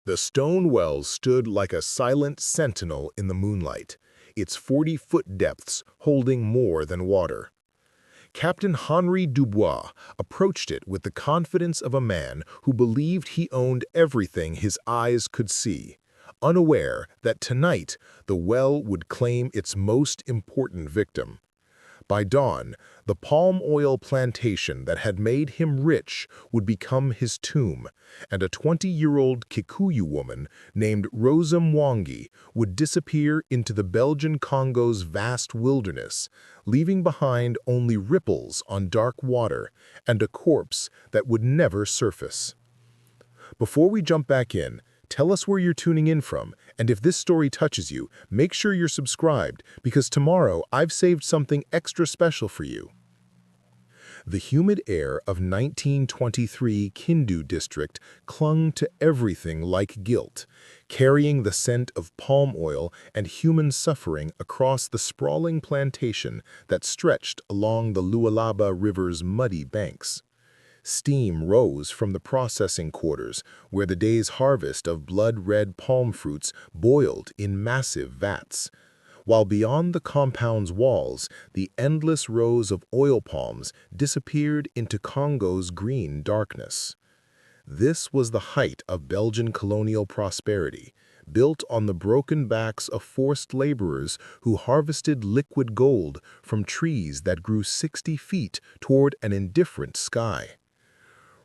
The stone well stood like a silent sentinel in the moonlight, its 40-foot depths holding more than water. Captain Henri Dubois approached it with the confidence of a man who believed he owned everything his eyes could see, unaware that tonight the well would claim its most important victim. By dawn, the palm oil plantation that had made him rich would become his tomb, and a 20-year-old Kikuyu woman named Rosa Mwangi would disappear into the Belgian Congo's vast wilderness, leaving behind only ripples on dark water and a corpse that would never surface. Before we jump back in, tell us where you're tuning in from, and if this story touches you, make sure you're subscribed, because tomorrow I've saved something extra special for you. The humid air of 1923 Kindu District clung to everything like guilt, carrying the scent of palm oil and human suffering across the sprawling plantation that stretched along the Lualaba River's muddy banks. Steam rose from the processing quarters, where the day's harvest of blood-red palm fruits boiled in massive vats, while beyond the compound's walls, the endless rows of oil palms disappeared into Congo's green darkness. This was the height of Belgian colonial prosperity, built on the broken backs of forced laborers who harvested liquid gold from trees that grew 60 feet toward an indifferent sky.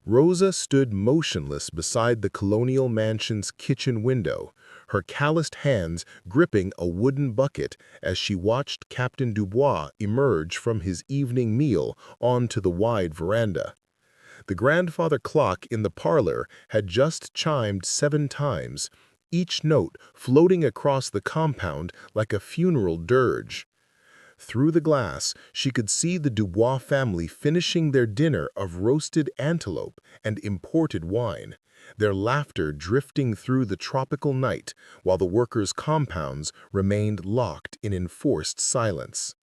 Rosa stood motionless beside the colonial mansion's kitchen window, her calloused hands gripping a wooden bucket as she watched Captain Dubois emerge from his evening meal onto the wide veranda. The grandfather clock in the parlor had just chimed 7 times, each note floating across the compound like a funeral dirge. Through the glass, she could see the Dubois family finishing their dinner of roasted antelope and imported wine, their laughter drifting through the tropical night while the workers' compounds remained locked in enforced silence.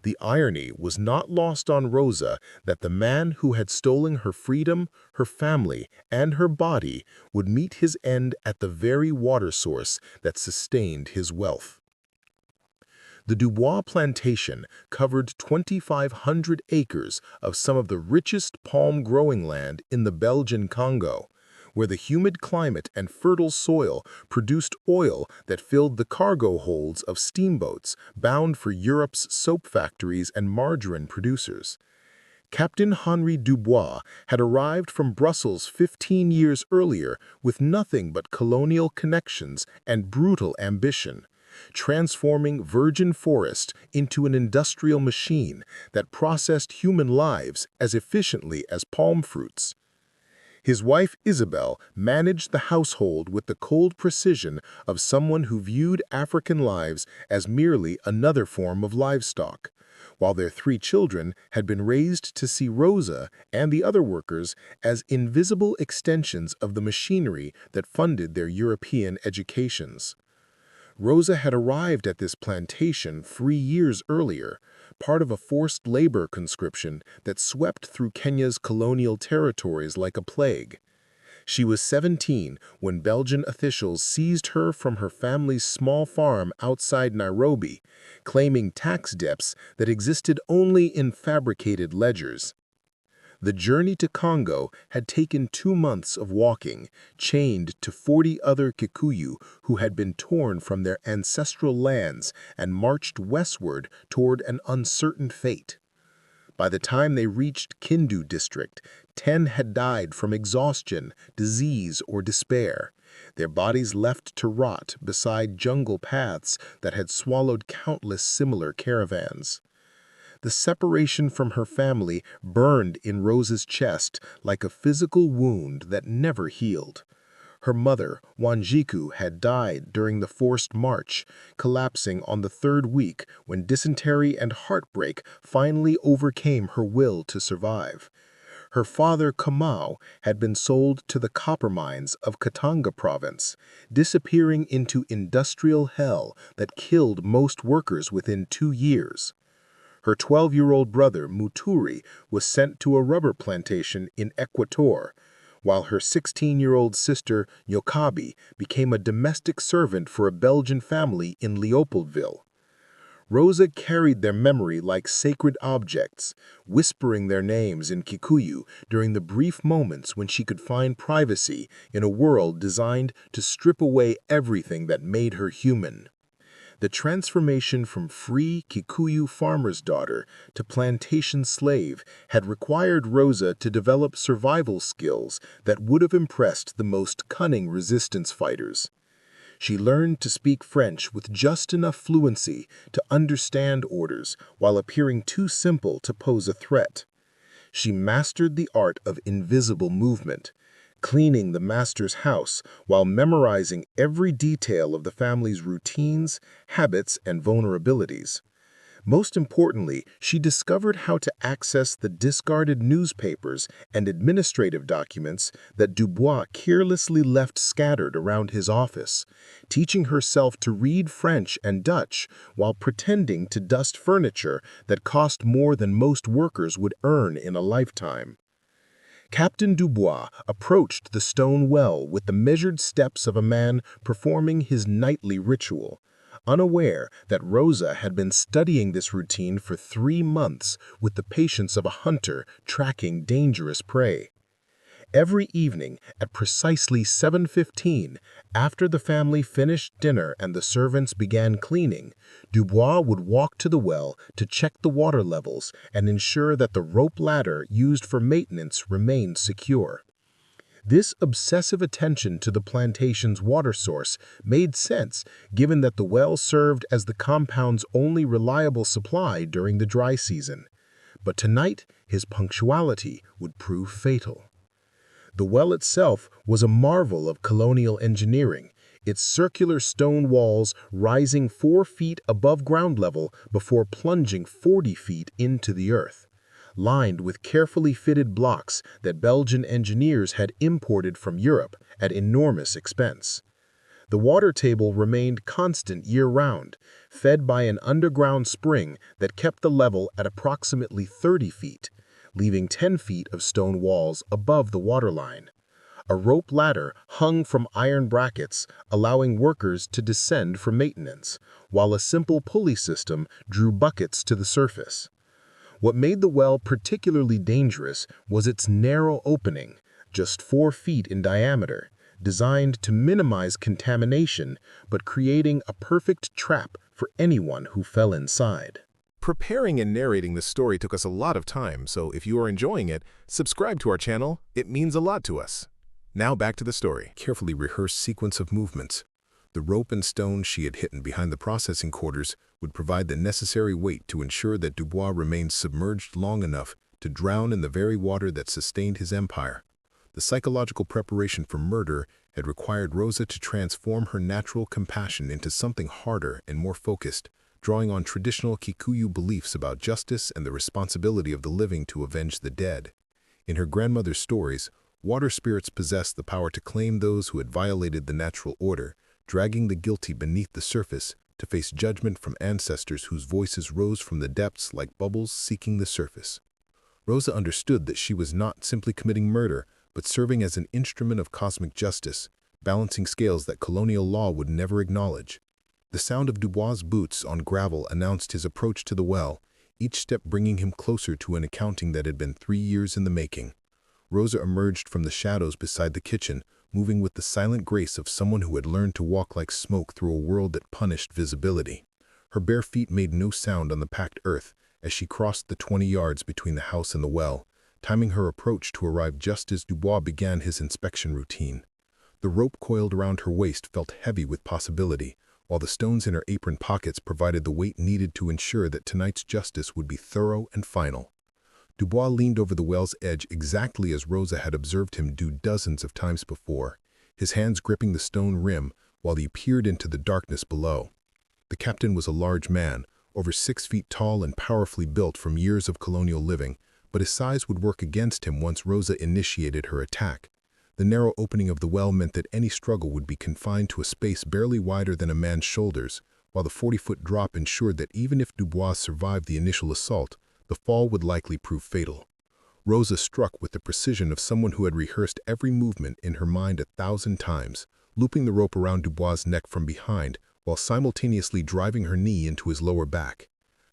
The irony was not lost on Rosa that the man who had stolen her freedom, her family, and her body would meet his end at the very water source that sustained his wealth. The Dubois plantation covered 2,500 acres of some of the richest palm growing land in the Belgian Congo, where the humid climate and fertile soil produced oil that filled the cargo holds of steamboats bound for Europe's soap factories and margarine producers. Captain Henri Dubois had arrived from Brussels 15 years earlier with nothing but colonial connections and brutal ambition, transforming virgin forest into an industrial machine that processed human lives as efficiently as palm fruits. His wife Isabel managed the household with the cold precision of someone who viewed African lives as merely another form of livestock, while their 3 children had been raised to see Rosa and the other workers as invisible extensions of the machinery that funded their European educations. Rosa had arrived at this plantation 3 years earlier, part of a forced labor conscription that swept through Kenya's colonial territories like a plague. She was 17 when Belgian officials seized her from her family's small farm outside Nairobi, claiming tax debts that existed only in fabricated ledgers. The journey to Congo had taken 2 months of walking, chained to 40 other Kikuyu who had been torn from their ancestral lands and marched westward toward an uncertain fate. By the time they reached Kindu District, 10 had died from exhaustion, disease, or despair, their bodies left to rot beside jungle paths that had swallowed countless similar caravans. The separation from her family burned in Rosa's chest like a physical wound that never healed. Her mother, Wanjiku, had died during the forced march, collapsing on the 3rd week when dysentery and heartbreak finally overcame her will to survive. Her father, Kamau, had been sold to the copper mines of Katanga province, disappearing into industrial hell that killed most workers within 2 years. Her 12-year-old brother, Muturi, was sent to a rubber plantation in Equator, while her 16-year-old sister Nyokabi became a domestic servant for a Belgian family in Leopoldville. Rosa carried their memory like sacred objects, whispering their names in Kikuyu during the brief moments when she could find privacy in a world designed to strip away everything that made her human. The transformation from free Kikuyu farmer's daughter to plantation slave had required Rosa to develop survival skills that would have impressed the most cunning resistance fighters. She learned to speak French with just enough fluency to understand orders while appearing too simple to pose a threat. She mastered the art of invisible movement, cleaning the master's house while memorizing every detail of the family's routines, habits, and vulnerabilities. Most importantly, she discovered how to access the discarded newspapers and administrative documents that Dubois carelessly left scattered around his office, teaching herself to read French and Dutch while pretending to dust furniture that cost more than most workers would earn in a lifetime. Captain Dubois approached the stone well with the measured steps of a man performing his nightly ritual, unaware that Rosa had been studying this routine for 3 months with the patience of a hunter tracking dangerous prey. Every evening at precisely 7:15, after the family finished dinner and the servants began cleaning, Dubois would walk to the well to check the water levels and ensure that the rope ladder used for maintenance remained secure. This obsessive attention to the plantation's water source made sense, given that the well served as the compound's only reliable supply during the dry season. But tonight, his punctuality would prove fatal. The well itself was a marvel of colonial engineering, its circular stone walls rising 4 feet above ground level before plunging 40 feet into the earth, lined with carefully fitted blocks that Belgian engineers had imported from Europe at enormous expense. The water table remained constant year-round, fed by an underground spring that kept the level at approximately 30 feet, leaving 10 feet of stone walls above the waterline. A rope ladder hung from iron brackets, allowing workers to descend for maintenance, while a simple pulley system drew buckets to the surface. What made the well particularly dangerous was its narrow opening, just 4 feet in diameter, designed to minimize contamination but creating a perfect trap for anyone who fell inside. Preparing and narrating this story took us a lot of time, so if you are enjoying it, subscribe to our channel. It means a lot to us. Now back to the story. Carefully rehearsed sequence of movements. The rope and stone she had hidden behind the processing quarters would provide the necessary weight to ensure that Dubois remained submerged long enough to drown in the very water that sustained his empire. The psychological preparation for murder had required Rosa to transform her natural compassion into something harder and more focused, drawing on traditional Kikuyu beliefs about justice and the responsibility of the living to avenge the dead. In her grandmother's stories, water spirits possessed the power to claim those who had violated the natural order, dragging the guilty beneath the surface to face judgment from ancestors whose voices rose from the depths like bubbles seeking the surface. Rosa understood that she was not simply committing murder, but serving as an instrument of cosmic justice, balancing scales that colonial law would never acknowledge. The sound of Dubois' boots on gravel announced his approach to the well, each step bringing him closer to an accounting that had been 3 years in the making. Rosa emerged from the shadows beside the kitchen, moving with the silent grace of someone who had learned to walk like smoke through a world that punished visibility. Her bare feet made no sound on the packed earth as she crossed the 20 yards between the house and the well, timing her approach to arrive just as Dubois began his inspection routine. The rope coiled around her waist felt heavy with possibility, while the stones in her apron pockets provided the weight needed to ensure that tonight's justice would be thorough and final. Dubois leaned over the well's edge exactly as Rosa had observed him do dozens of times before, his hands gripping the stone rim while he peered into the darkness below. The captain was a large man, over 6 feet tall and powerfully built from years of colonial living, but his size would work against him once Rosa initiated her attack. The narrow opening of the well meant that any struggle would be confined to a space barely wider than a man's shoulders, while the 40-foot drop ensured that even if Dubois survived the initial assault, the fall would likely prove fatal. Rosa struck with the precision of someone who had rehearsed every movement in her mind 1,000 times, looping the rope around Dubois' neck from behind while simultaneously driving her knee into his lower back.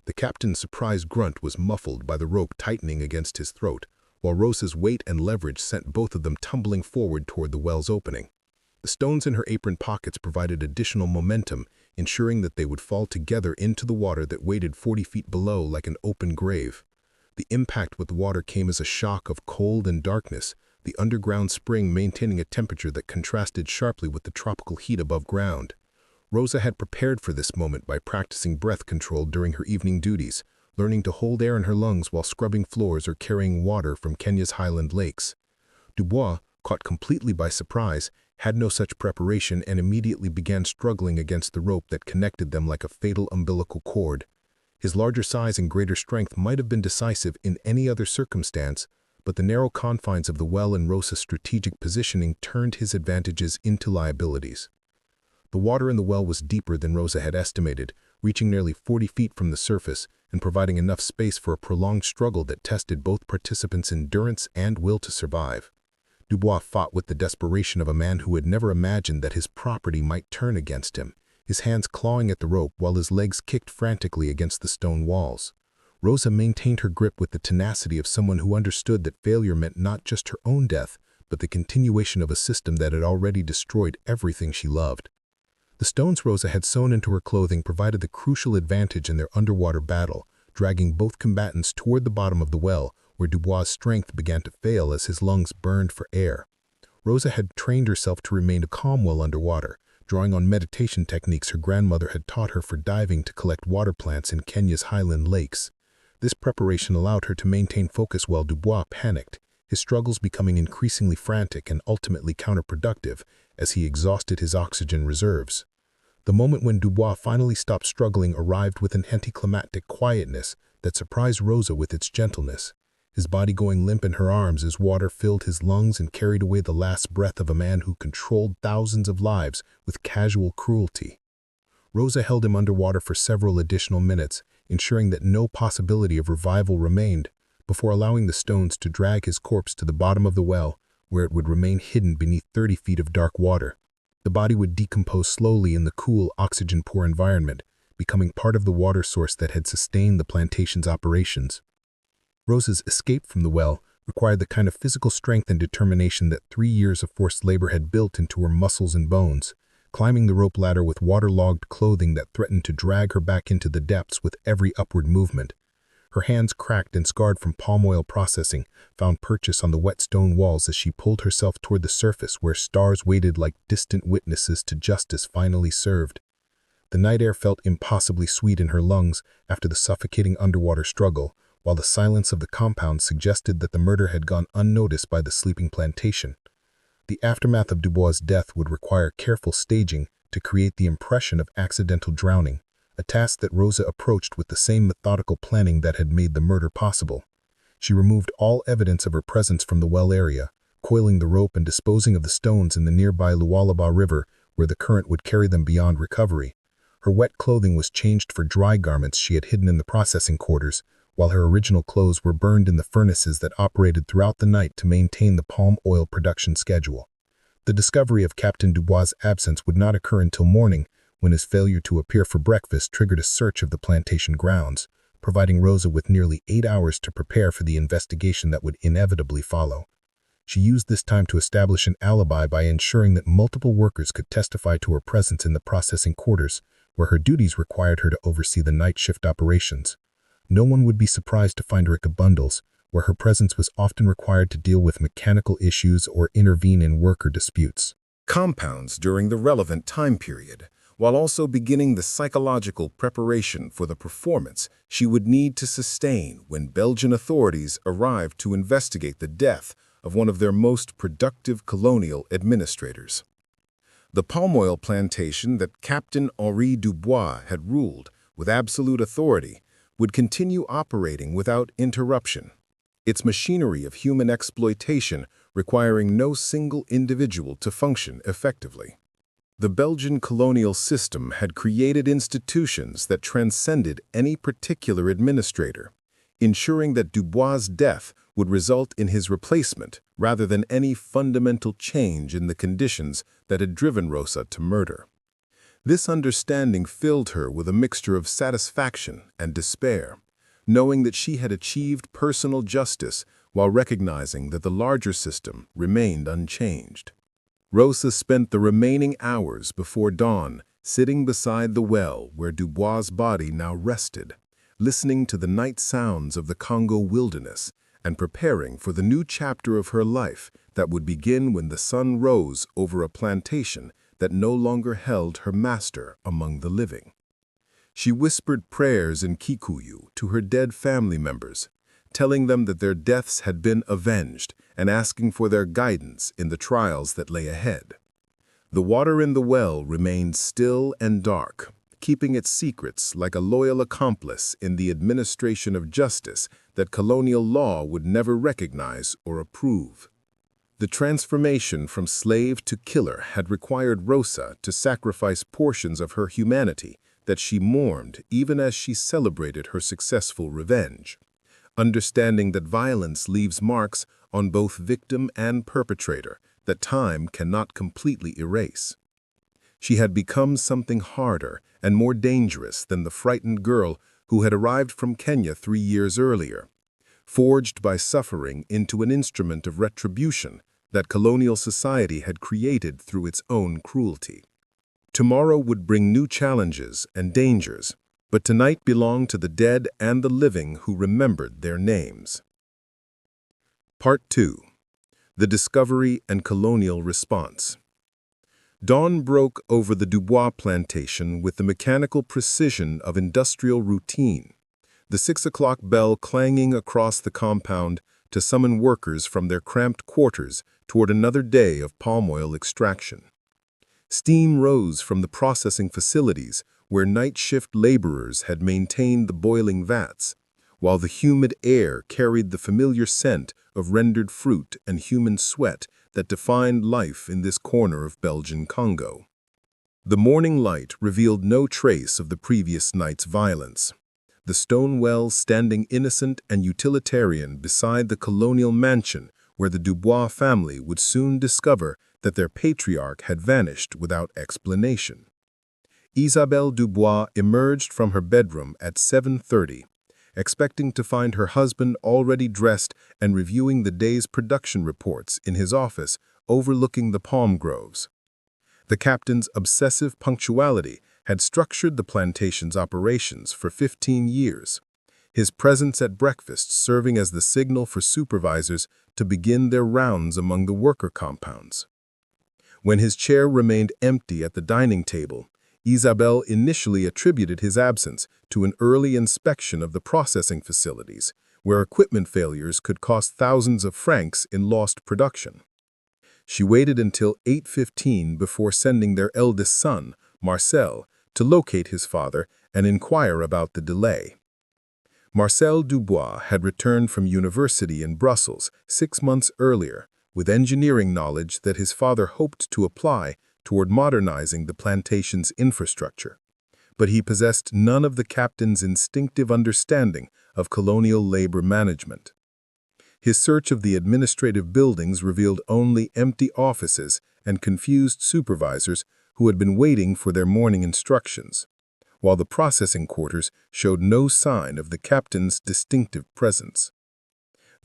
The captain's surprised grunt was muffled by the rope tightening against his throat, while Rosa's weight and leverage sent both of them tumbling forward toward the well's opening. The stones in her apron pockets provided additional momentum, ensuring that they would fall together into the water that waited 40 feet below like an open grave. The impact with the water came as a shock of cold and darkness, the underground spring maintaining a temperature that contrasted sharply with the tropical heat above ground. Rosa had prepared for this moment by practicing breath control during her evening duties, learning to hold air in her lungs while scrubbing floors or carrying water from Kenya's highland lakes. Dubois, caught completely by surprise, had no such preparation and immediately began struggling against the rope that connected them like a fatal umbilical cord. His larger size and greater strength might have been decisive in any other circumstance, but the narrow confines of the well and Rosa's strategic positioning turned his advantages into liabilities. The water in the well was deeper than Rosa had estimated, reaching nearly 40 feet from the surface and providing enough space for a prolonged struggle that tested both participants' endurance and will to survive. Dubois fought with the desperation of a man who had never imagined that his property might turn against him, his hands clawing at the rope while his legs kicked frantically against the stone walls. Rosa maintained her grip with the tenacity of someone who understood that failure meant not just her own death, but the continuation of a system that had already destroyed everything she loved. The stones Rosa had sewn into her clothing provided the crucial advantage in their underwater battle, dragging both combatants toward the bottom of the well, where Dubois' strength began to fail as his lungs burned for air. Rosa had trained herself to remain calm while underwater, drawing on meditation techniques her grandmother had taught her for diving to collect water plants in Kenya's highland lakes. This preparation allowed her to maintain focus while Dubois panicked, his struggles becoming increasingly frantic and ultimately counterproductive as he exhausted his oxygen reserves. The moment when Dubois finally stopped struggling arrived with an anticlimactic quietness that surprised Rosa with its gentleness. His body going limp in her arms as water filled his lungs and carried away the last breath of a man who controlled thousands of lives with casual cruelty. Rosa held him underwater for several additional minutes, ensuring that no possibility of revival remained, before allowing the stones to drag his corpse to the bottom of the well, where it would remain hidden beneath 30 feet of dark water. The body would decompose slowly in the cool, oxygen-poor environment, becoming part of the water source that had sustained the plantation's operations. Rosa's escape from the well required the kind of physical strength and determination that 3 years of forced labor had built into her muscles and bones, climbing the rope ladder with waterlogged clothing that threatened to drag her back into the depths with every upward movement. Her hands, cracked and scarred from palm oil processing, found purchase on the wet stone walls as she pulled herself toward the surface where stars waited like distant witnesses to justice finally served. The night air felt impossibly sweet in her lungs after the suffocating underwater struggle, while the silence of the compound suggested that the murder had gone unnoticed by the sleeping plantation. The aftermath of Dubois' death would require careful staging to create the impression of accidental drowning, a task that Rosa approached with the same methodical planning that had made the murder possible. She removed all evidence of her presence from the well area, coiling the rope and disposing of the stones in the nearby Lualaba River, where the current would carry them beyond recovery. Her wet clothing was changed for dry garments she had hidden in the processing quarters, while her original clothes were burned in the furnaces that operated throughout the night to maintain the palm oil production schedule. The discovery of Captain Dubois' absence would not occur until morning, when his failure to appear for breakfast triggered a search of the plantation grounds, providing Rosa with nearly 8 hours to prepare for the investigation that would inevitably follow. She used this time to establish an alibi by ensuring that multiple workers could testify to her presence in the processing quarters, where her duties required her to oversee the night shift operations. No one would be surprised to find her at the bundles, where her presence was often required to deal with mechanical issues or intervene in worker disputes. Compounds during the relevant time period, while also beginning the psychological preparation for the performance she would need to sustain when Belgian authorities arrived to investigate the death of one of their most productive colonial administrators. The palm oil plantation that Captain Henri Dubois had ruled with absolute authority would continue operating without interruption, its machinery of human exploitation requiring no single individual to function effectively. The Belgian colonial system had created institutions that transcended any particular administrator, ensuring that Dubois' death would result in his replacement rather than any fundamental change in the conditions that had driven Rosa to murder. This understanding filled her with a mixture of satisfaction and despair, knowing that she had achieved personal justice while recognizing that the larger system remained unchanged. Rosa spent the remaining hours before dawn sitting beside the well where Dubois' body now rested, listening to the night sounds of the Congo wilderness and preparing for the new chapter of her life that would begin when the sun rose over a plantation that no longer held her master among the living. She whispered prayers in Kikuyu to her dead family members, telling them that their deaths had been avenged and asking for their guidance in the trials that lay ahead. The water in the well remained still and dark, keeping its secrets like a loyal accomplice in the administration of justice that colonial law would never recognize or approve. The transformation from slave to killer had required Rosa to sacrifice portions of her humanity that she mourned even as she celebrated her successful revenge, understanding that violence leaves marks on both victim and perpetrator that time cannot completely erase. She had become something harder and more dangerous than the frightened girl who had arrived from Kenya 3 years earlier, forged by suffering into an instrument of retribution that colonial society had created through its own cruelty. Tomorrow would bring new challenges and dangers, but tonight belonged to the dead and the living who remembered their names. Part 2. The Discovery and Colonial Response. Dawn broke over the Dubois plantation with the mechanical precision of industrial routine, the 6 o'clock bell clanging across the compound to summon workers from their cramped quarters toward another day of palm oil extraction. Steam rose from the processing facilities where night shift laborers had maintained the boiling vats, while the humid air carried the familiar scent of rendered fruit and human sweat that defined life in this corner of Belgian Congo. The morning light revealed no trace of the previous night's violence. The stone well standing innocent and utilitarian beside the colonial mansion where the Dubois family would soon discover that their patriarch had vanished without explanation. Isabelle Dubois emerged from her bedroom at 7:30, expecting to find her husband already dressed and reviewing the day's production reports in his office overlooking the palm groves. The captain's obsessive punctuality had structured the plantation's operations for 15 years, his presence at breakfast serving as the signal for supervisors to begin their rounds among the worker compounds. When his chair remained empty at the dining table, Isabelle initially attributed his absence to an early inspection of the processing facilities, where equipment failures could cost thousands of francs in lost production. She waited until 8:15 before sending their eldest son, Marcel, to locate his father and inquire about the delay. Marcel Dubois had returned from university in Brussels 6 months earlier with engineering knowledge that his father hoped to apply toward modernizing the plantation's infrastructure. But he possessed none of the captain's instinctive understanding of colonial labor management. His search of the administrative buildings revealed only empty offices and confused supervisors who had been waiting for their morning instructions, while the processing quarters showed no sign of the captain's distinctive presence.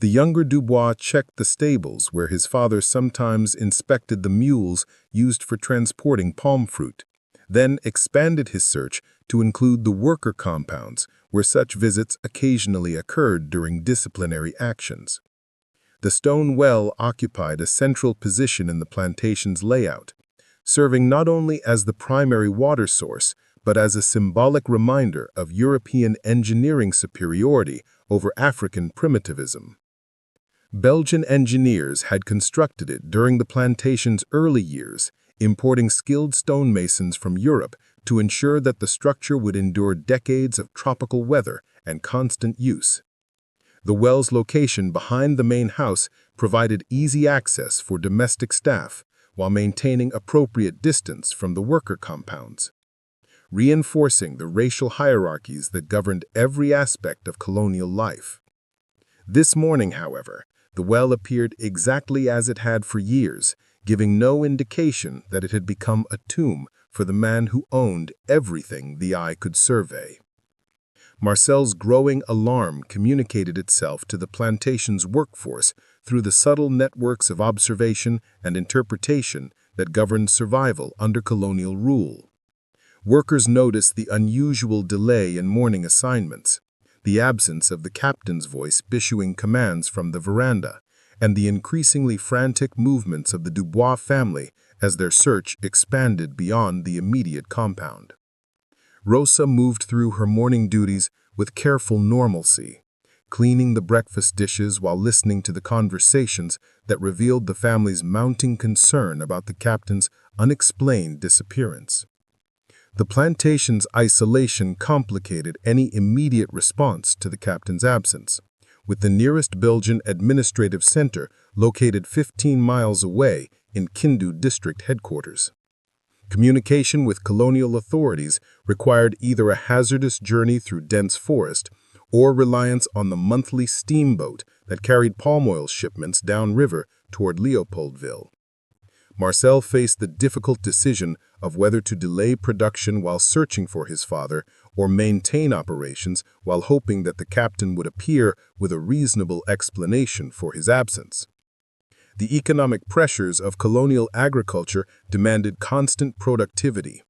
The younger Dubois checked the stables where his father sometimes inspected the mules used for transporting palm fruit, then expanded his search to include the worker compounds where such visits occasionally occurred during disciplinary actions. The stone well occupied a central position in the plantation's layout, serving not only as the primary water source, but as a symbolic reminder of European engineering superiority over African primitivism. Belgian engineers had constructed it during the plantation's early years, importing skilled stonemasons from Europe to ensure that the structure would endure decades of tropical weather and constant use. The well's location behind the main house provided easy access for domestic staff while maintaining appropriate distance from the worker compounds, reinforcing the racial hierarchies that governed every aspect of colonial life. This morning, however, the well appeared exactly as it had for years, giving no indication that it had become a tomb for the man who owned everything the eye could survey. Marcel's growing alarm communicated itself to the plantation's workforce through the subtle networks of observation and interpretation that governed survival under colonial rule. Workers noticed the unusual delay in morning assignments, the absence of the captain's voice issuing commands from the veranda, and the increasingly frantic movements of the Dubois family as their search expanded beyond the immediate compound. Rosa moved through her morning duties with careful normalcy, cleaning the breakfast dishes while listening to the conversations that revealed the family's mounting concern about the captain's unexplained disappearance. The plantation's isolation complicated any immediate response to the captain's absence, with the nearest Belgian administrative center located 15 miles away in Kindu District headquarters. Communication with colonial authorities required either a hazardous journey through dense forest or reliance on the monthly steamboat that carried palm oil shipments downriver toward Leopoldville. Marcel faced the difficult decision of whether to delay production while searching for his father or maintain operations while hoping that the captain would appear with a reasonable explanation for his absence. The economic pressures of colonial agriculture demanded constant productivity,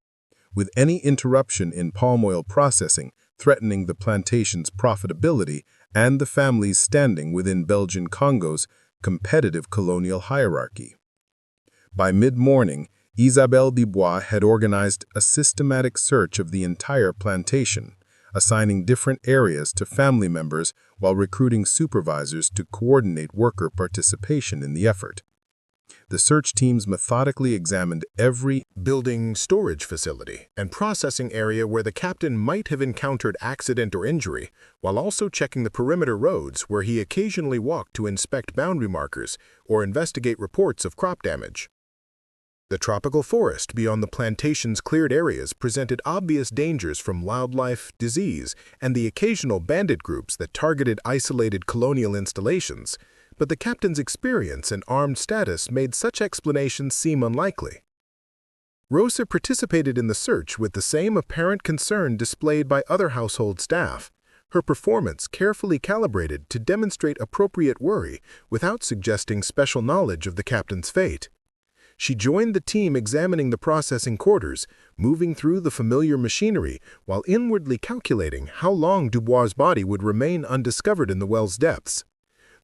with any interruption in palm oil processing threatening the plantation's profitability and the family's standing within Belgian Congo's competitive colonial hierarchy. By mid-morning, Isabelle Dubois had organized a systematic search of the entire plantation, assigning different areas to family members while recruiting supervisors to coordinate worker participation in the effort. The search teams methodically examined every building, storage facility, and processing area where the captain might have encountered accident or injury, while also checking the perimeter roads where he occasionally walked to inspect boundary markers or investigate reports of crop damage. The tropical forest beyond the plantation's cleared areas presented obvious dangers from wildlife, disease, and the occasional bandit groups that targeted isolated colonial installations, but the captain's experience and armed status made such explanations seem unlikely. Rosa participated in the search with the same apparent concern displayed by other household staff, her performance carefully calibrated to demonstrate appropriate worry without suggesting special knowledge of the captain's fate. She joined the team examining the processing quarters, moving through the familiar machinery while inwardly calculating how long Dubois' body would remain undiscovered in the well's depths.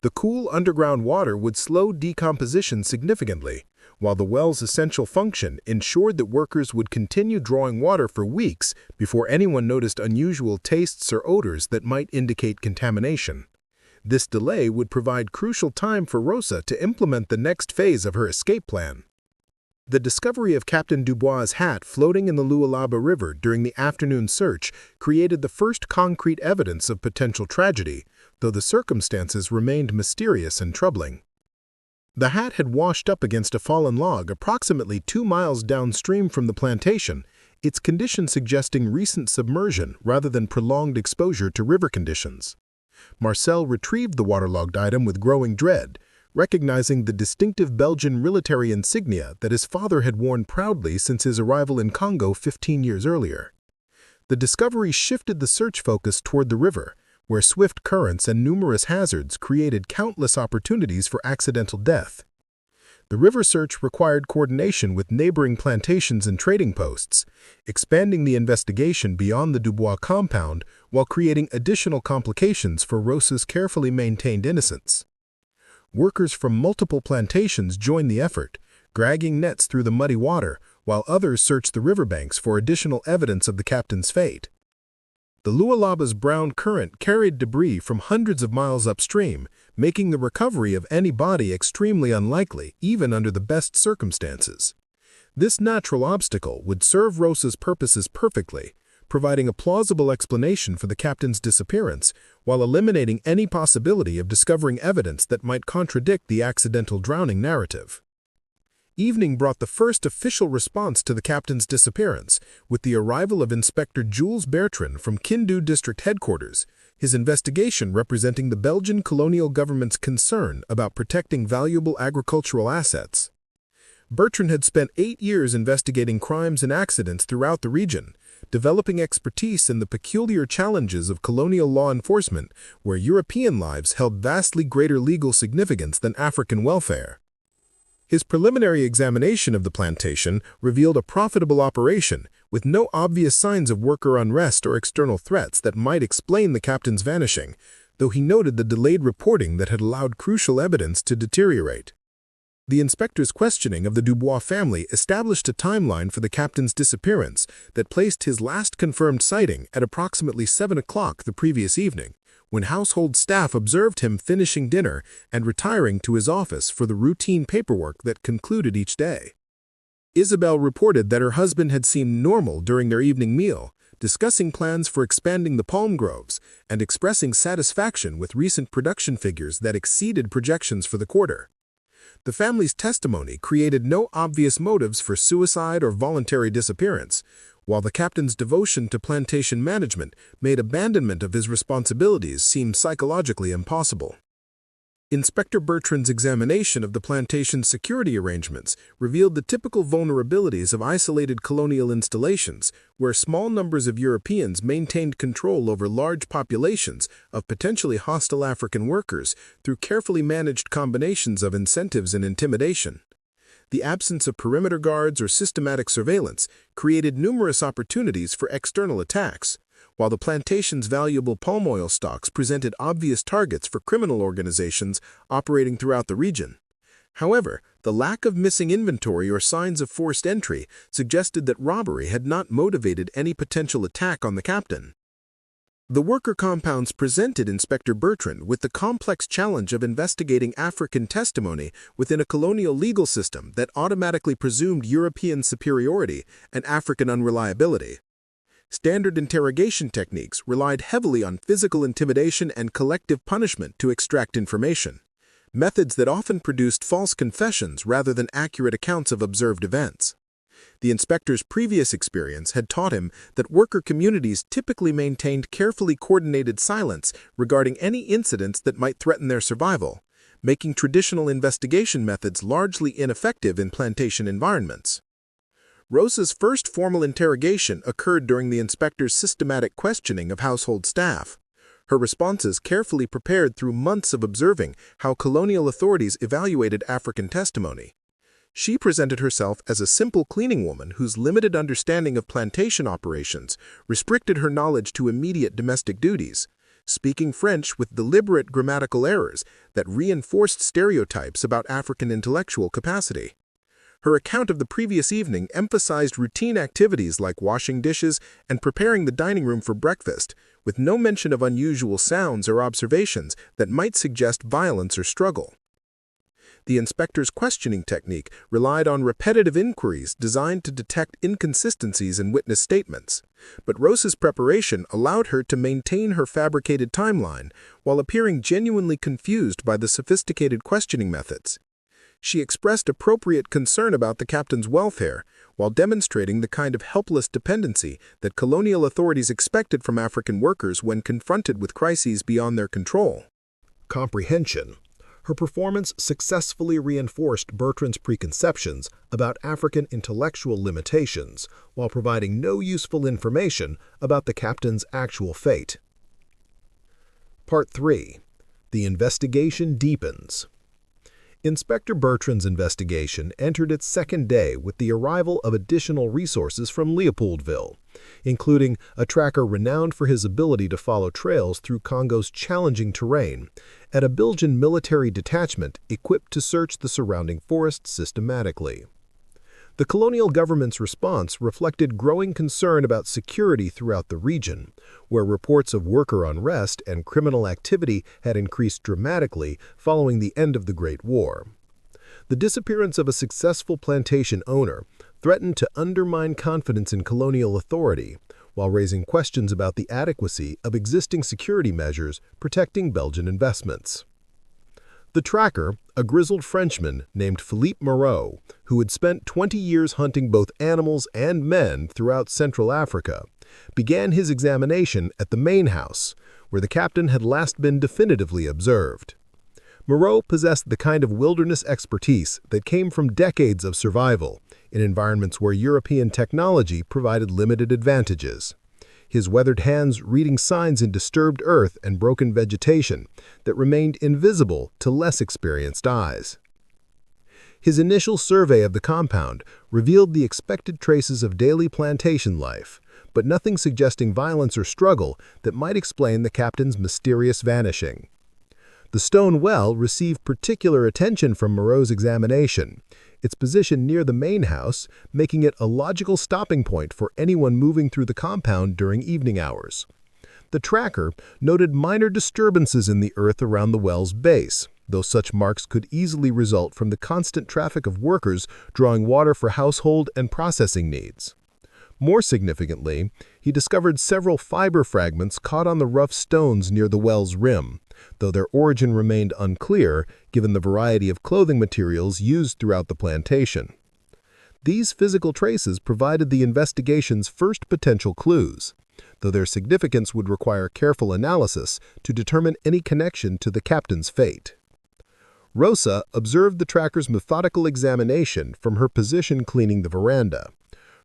The cool underground water would slow decomposition significantly, while the well's essential function ensured that workers would continue drawing water for weeks before anyone noticed unusual tastes or odors that might indicate contamination. This delay would provide crucial time for Rosa to implement the next phase of her escape plan. The discovery of Captain Dubois' hat floating in the Lualaba River during the afternoon search created the first concrete evidence of potential tragedy, though the circumstances remained mysterious and troubling. The hat had washed up against a fallen log approximately 2 miles downstream from the plantation, its condition suggesting recent submersion rather than prolonged exposure to river conditions. Marcel retrieved the waterlogged item with growing dread, recognizing the distinctive Belgian military insignia that his father had worn proudly since his arrival in Congo 15 years earlier. The discovery shifted the search focus toward the river, where swift currents and numerous hazards created countless opportunities for accidental death. The river search required coordination with neighboring plantations and trading posts, expanding the investigation beyond the Dubois compound while creating additional complications for Rosa's carefully maintained innocence. Workers from multiple plantations joined the effort, dragging nets through the muddy water, while others searched the riverbanks for additional evidence of the captain's fate. The Lualaba's brown current carried debris from hundreds of miles upstream, making the recovery of any body extremely unlikely, even under the best circumstances. This natural obstacle would serve Rosa's purposes perfectly, providing a plausible explanation for the captain's disappearance, while eliminating any possibility of discovering evidence that might contradict the accidental drowning narrative. Evening brought the first official response to the captain's disappearance, with the arrival of Inspector Jules Bertrand from Kindu District headquarters, his investigation representing the Belgian colonial government's concern about protecting valuable agricultural assets. Bertrand had spent 8 years investigating crimes and accidents throughout the region, developing expertise in the peculiar challenges of colonial law enforcement, where European lives held vastly greater legal significance than African welfare. His preliminary examination of the plantation revealed a profitable operation, with no obvious signs of worker unrest or external threats that might explain the captain's vanishing, though he noted the delayed reporting that had allowed crucial evidence to deteriorate. The inspector's questioning of the Dubois family established a timeline for the captain's disappearance that placed his last confirmed sighting at approximately 7 o'clock the previous evening, when household staff observed him finishing dinner and retiring to his office for the routine paperwork that concluded each day. Isabel reported that her husband had seemed normal during their evening meal, discussing plans for expanding the palm groves and expressing satisfaction with recent production figures that exceeded projections for the quarter. The family's testimony created no obvious motives for suicide or voluntary disappearance, while the captain's devotion to plantation management made abandonment of his responsibilities seem psychologically impossible. Inspector Bertrand's examination of the plantation's security arrangements revealed the typical vulnerabilities of isolated colonial installations, where small numbers of Europeans maintained control over large populations of potentially hostile African workers through carefully managed combinations of incentives and intimidation. The absence of perimeter guards or systematic surveillance created numerous opportunities for external attacks, while the plantation's valuable palm oil stocks presented obvious targets for criminal organizations operating throughout the region. However, the lack of missing inventory or signs of forced entry suggested that robbery had not motivated any potential attack on the captain. The worker compounds presented Inspector Bertrand with the complex challenge of investigating African testimony within a colonial legal system that automatically presumed European superiority and African unreliability. Standard interrogation techniques relied heavily on physical intimidation and collective punishment to extract information, methods that often produced false confessions rather than accurate accounts of observed events. The inspector's previous experience had taught him that worker communities typically maintained carefully coordinated silence regarding any incidents that might threaten their survival, making traditional investigation methods largely ineffective in plantation environments. Rosa's first formal interrogation occurred during the inspector's systematic questioning of household staff. Her responses, carefully prepared through months of observing how colonial authorities evaluated African testimony. She presented herself as a simple cleaning woman whose limited understanding of plantation operations restricted her knowledge to immediate domestic duties, speaking French with deliberate grammatical errors that reinforced stereotypes about African intellectual capacity. Her account of the previous evening emphasized routine activities like washing dishes and preparing the dining room for breakfast, with no mention of unusual sounds or observations that might suggest violence or struggle. The inspector's questioning technique relied on repetitive inquiries designed to detect inconsistencies in witness statements, but Rosa's preparation allowed her to maintain her fabricated timeline while appearing genuinely confused by the sophisticated questioning methods. She expressed appropriate concern about the captain's welfare while demonstrating the kind of helpless dependency that colonial authorities expected from African workers when confronted with crises beyond their control. Comprehension. Her performance successfully reinforced Bertrand's preconceptions about African intellectual limitations while providing no useful information about the captain's actual fate. Part 3. The investigation deepens. Inspector Bertrand's investigation entered its second day with the arrival of additional resources from Leopoldville, including a tracker renowned for his ability to follow trails through Congo's challenging terrain, and a Belgian military detachment equipped to search the surrounding forests systematically. The colonial government's response reflected growing concern about security throughout the region, where reports of worker unrest and criminal activity had increased dramatically following the end of the Great War. The disappearance of a successful plantation owner threatened to undermine confidence in colonial authority, while raising questions about the adequacy of existing security measures protecting Belgian investments. The tracker, a grizzled Frenchman named Philippe who had spent 20 years hunting both animals and men throughout Central Africa, began his examination at the main house, where the captain had last been definitively observed. Moreau possessed the kind of wilderness expertise that came from decades of survival in environments where European technology provided limited advantages. His weathered hands reading signs in disturbed earth and broken vegetation that remained invisible to less experienced eyes. His initial survey of the compound revealed the expected traces of daily plantation life, but nothing suggesting violence or struggle that might explain the captain's mysterious vanishing. The stone well received particular attention from Moreau's examination, its position near the main house making it a logical stopping point for anyone moving through the compound during evening hours. The tracker noted minor disturbances in the earth around the well's base, though such marks could easily result from the constant traffic of workers drawing water for household and processing needs. More significantly, he discovered several fiber fragments caught on the rough stones near the well's rim, though their origin remained unclear given the variety of clothing materials used throughout the plantation. These physical traces provided the investigation's first potential clues, though their significance would require careful analysis to determine any connection to the captain's fate. Rosa observed the tracker's methodical examination from her position cleaning the veranda,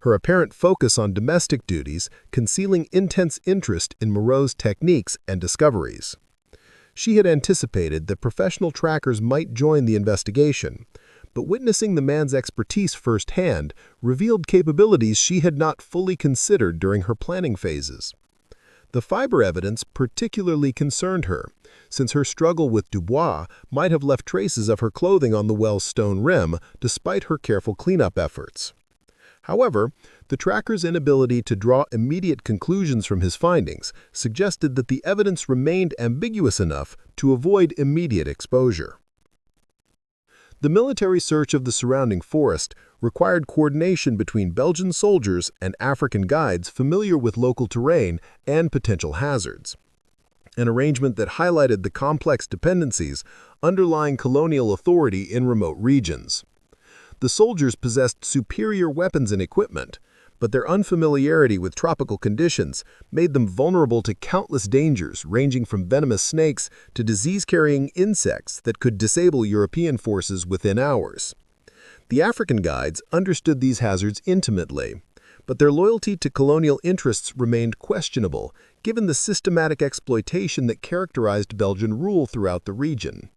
her apparent focus on domestic duties concealing intense interest in Moreau's techniques and discoveries. She had anticipated that professional trackers might join the investigation, but witnessing the man's expertise firsthand revealed capabilities she had not fully considered during her planning phases. The fiber evidence particularly concerned her, since her struggle with Dubois might have left traces of her clothing on the well's stone rim despite her careful cleanup efforts. However, the tracker's inability to draw immediate conclusions from his findings suggested that the evidence remained ambiguous enough to avoid immediate exposure. The military search of the surrounding forest required coordination between Belgian soldiers and African guides familiar with local terrain and potential hazards, an arrangement that highlighted the complex dependencies underlying colonial authority in remote regions. The soldiers possessed superior weapons and equipment, but their unfamiliarity with tropical conditions made them vulnerable to countless dangers ranging from venomous snakes to disease-carrying insects that could disable European forces within hours. The African guides understood these hazards intimately, but their loyalty to colonial interests remained questionable given the systematic exploitation that characterized Belgian rule throughout the region.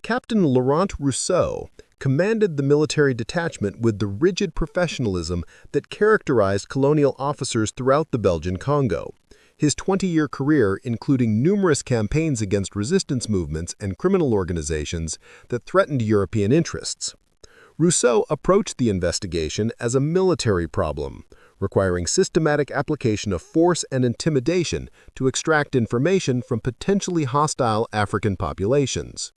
Captain Laurent Rousseau commanded the military detachment with the rigid professionalism that characterized colonial officers throughout the Belgian Congo, his 20-year career including numerous campaigns against resistance movements and criminal organizations that threatened European interests. Rousseau approached the investigation as a military problem, requiring systematic application of force and intimidation to extract information from potentially hostile African populations.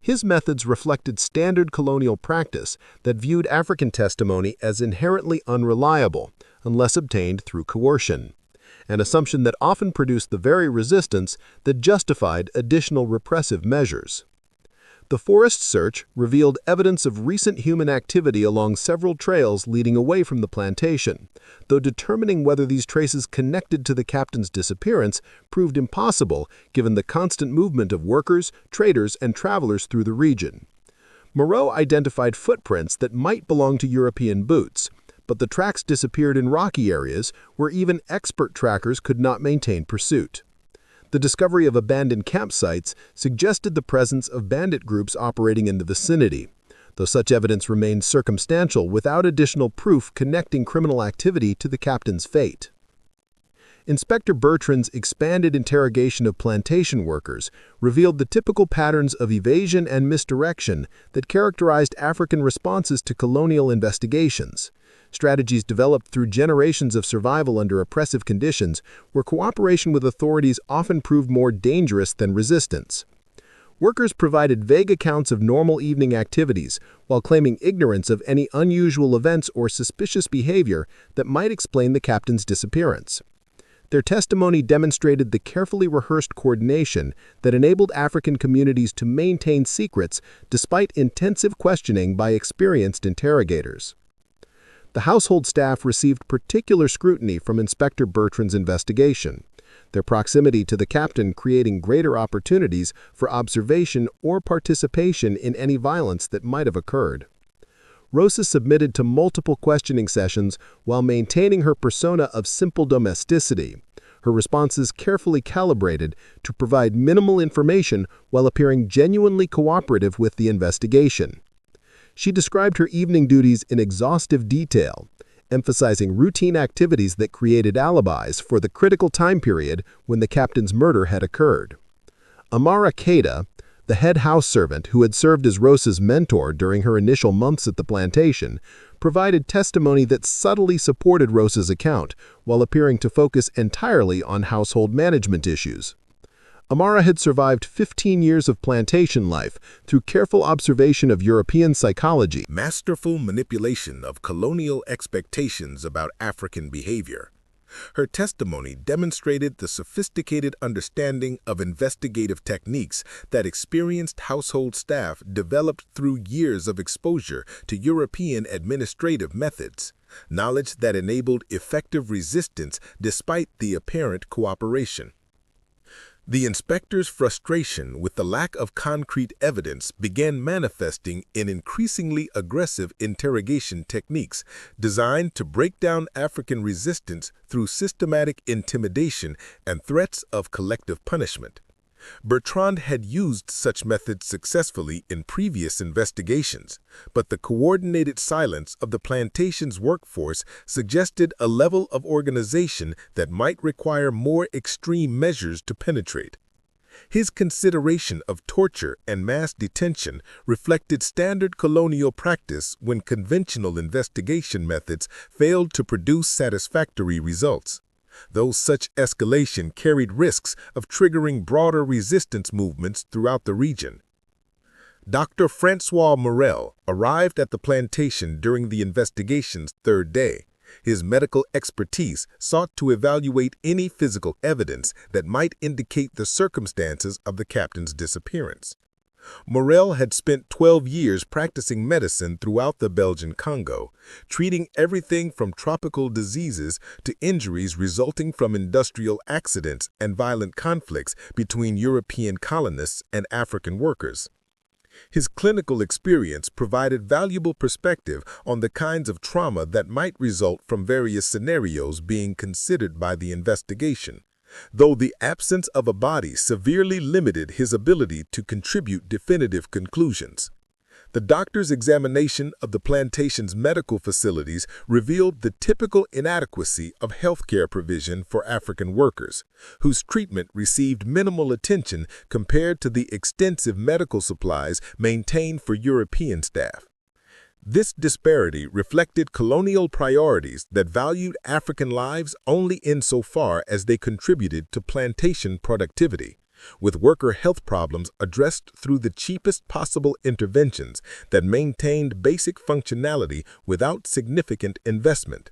His methods reflected standard colonial practice that viewed African testimony as inherently unreliable unless obtained through coercion, an assumption that often produced the very resistance that justified additional repressive measures. The forest search revealed evidence of recent human activity along several trails leading away from the plantation, though determining whether these traces connected to the captain's disappearance proved impossible given the constant movement of workers, traders, and travelers through the region. Moreau identified footprints that might belong to European boots, but the tracks disappeared in rocky areas where even expert trackers could not maintain pursuit. The discovery of abandoned campsites suggested the presence of bandit groups operating in the vicinity, though such evidence remained circumstantial without additional proof connecting criminal activity to the captain's fate. Inspector Bertrand's expanded interrogation of plantation workers revealed the typical patterns of evasion and misdirection that characterized African responses to colonial investigations, strategies developed through generations of survival under oppressive conditions where cooperation with authorities often proved more dangerous than resistance. Workers provided vague accounts of normal evening activities while claiming ignorance of any unusual events or suspicious behavior that might explain the captain's disappearance. Their testimony demonstrated the carefully rehearsed coordination that enabled African communities to maintain secrets despite intensive questioning by experienced interrogators. The household staff received particular scrutiny from Inspector Bertrand's investigation, their proximity to the captain creating greater opportunities for observation or participation in any violence that might have occurred. Rosa submitted to multiple questioning sessions while maintaining her persona of simple domesticity, her responses carefully calibrated to provide minimal information while appearing genuinely cooperative with the investigation. She described her evening duties in exhaustive detail, emphasizing routine activities that created alibis for the critical time period when the captain's murder had occurred. Amara Keita, the head house servant who had served as Rosa's mentor during her initial months at the plantation, provided testimony that subtly supported Rosa's account while appearing to focus entirely on household management issues. Amara had survived 15 years of plantation life through careful observation of European psychology, masterful manipulation of colonial expectations about African behavior. Her testimony demonstrated the sophisticated understanding of investigative techniques that experienced household staff developed through years of exposure to European administrative methods, knowledge that enabled effective resistance despite the apparent cooperation. The inspector's frustration with the lack of concrete evidence began manifesting in increasingly aggressive interrogation techniques designed to break down African resistance through systematic intimidation and threats of collective punishment. Bertrand had used such methods successfully in previous investigations, but the coordinated silence of the plantation's workforce suggested a level of organization that might require more extreme measures to penetrate. His consideration of torture and mass detention reflected standard colonial practice when conventional investigation methods failed to produce satisfactory results, though such escalation carried risks of triggering broader resistance movements throughout the region. Dr. Francois Morel arrived at the plantation during the investigation's third day. His medical expertise sought to evaluate any physical evidence that might indicate the circumstances of the captain's disappearance. Morel had spent 12 years practicing medicine throughout the Belgian Congo, treating everything from tropical diseases to injuries resulting from industrial accidents and violent conflicts between European colonists and African workers. His clinical experience provided valuable perspective on the kinds of trauma that might result from various scenarios being considered by the investigation, though the absence of a body severely limited his ability to contribute definitive conclusions. The doctor's examination of the plantation's medical facilities revealed the typical inadequacy of healthcare provision for African workers, whose treatment received minimal attention compared to the extensive medical supplies maintained for European staff. This disparity reflected colonial priorities that valued African lives only insofar as they contributed to plantation productivity, with worker health problems addressed through the cheapest possible interventions that maintained basic functionality without significant investment.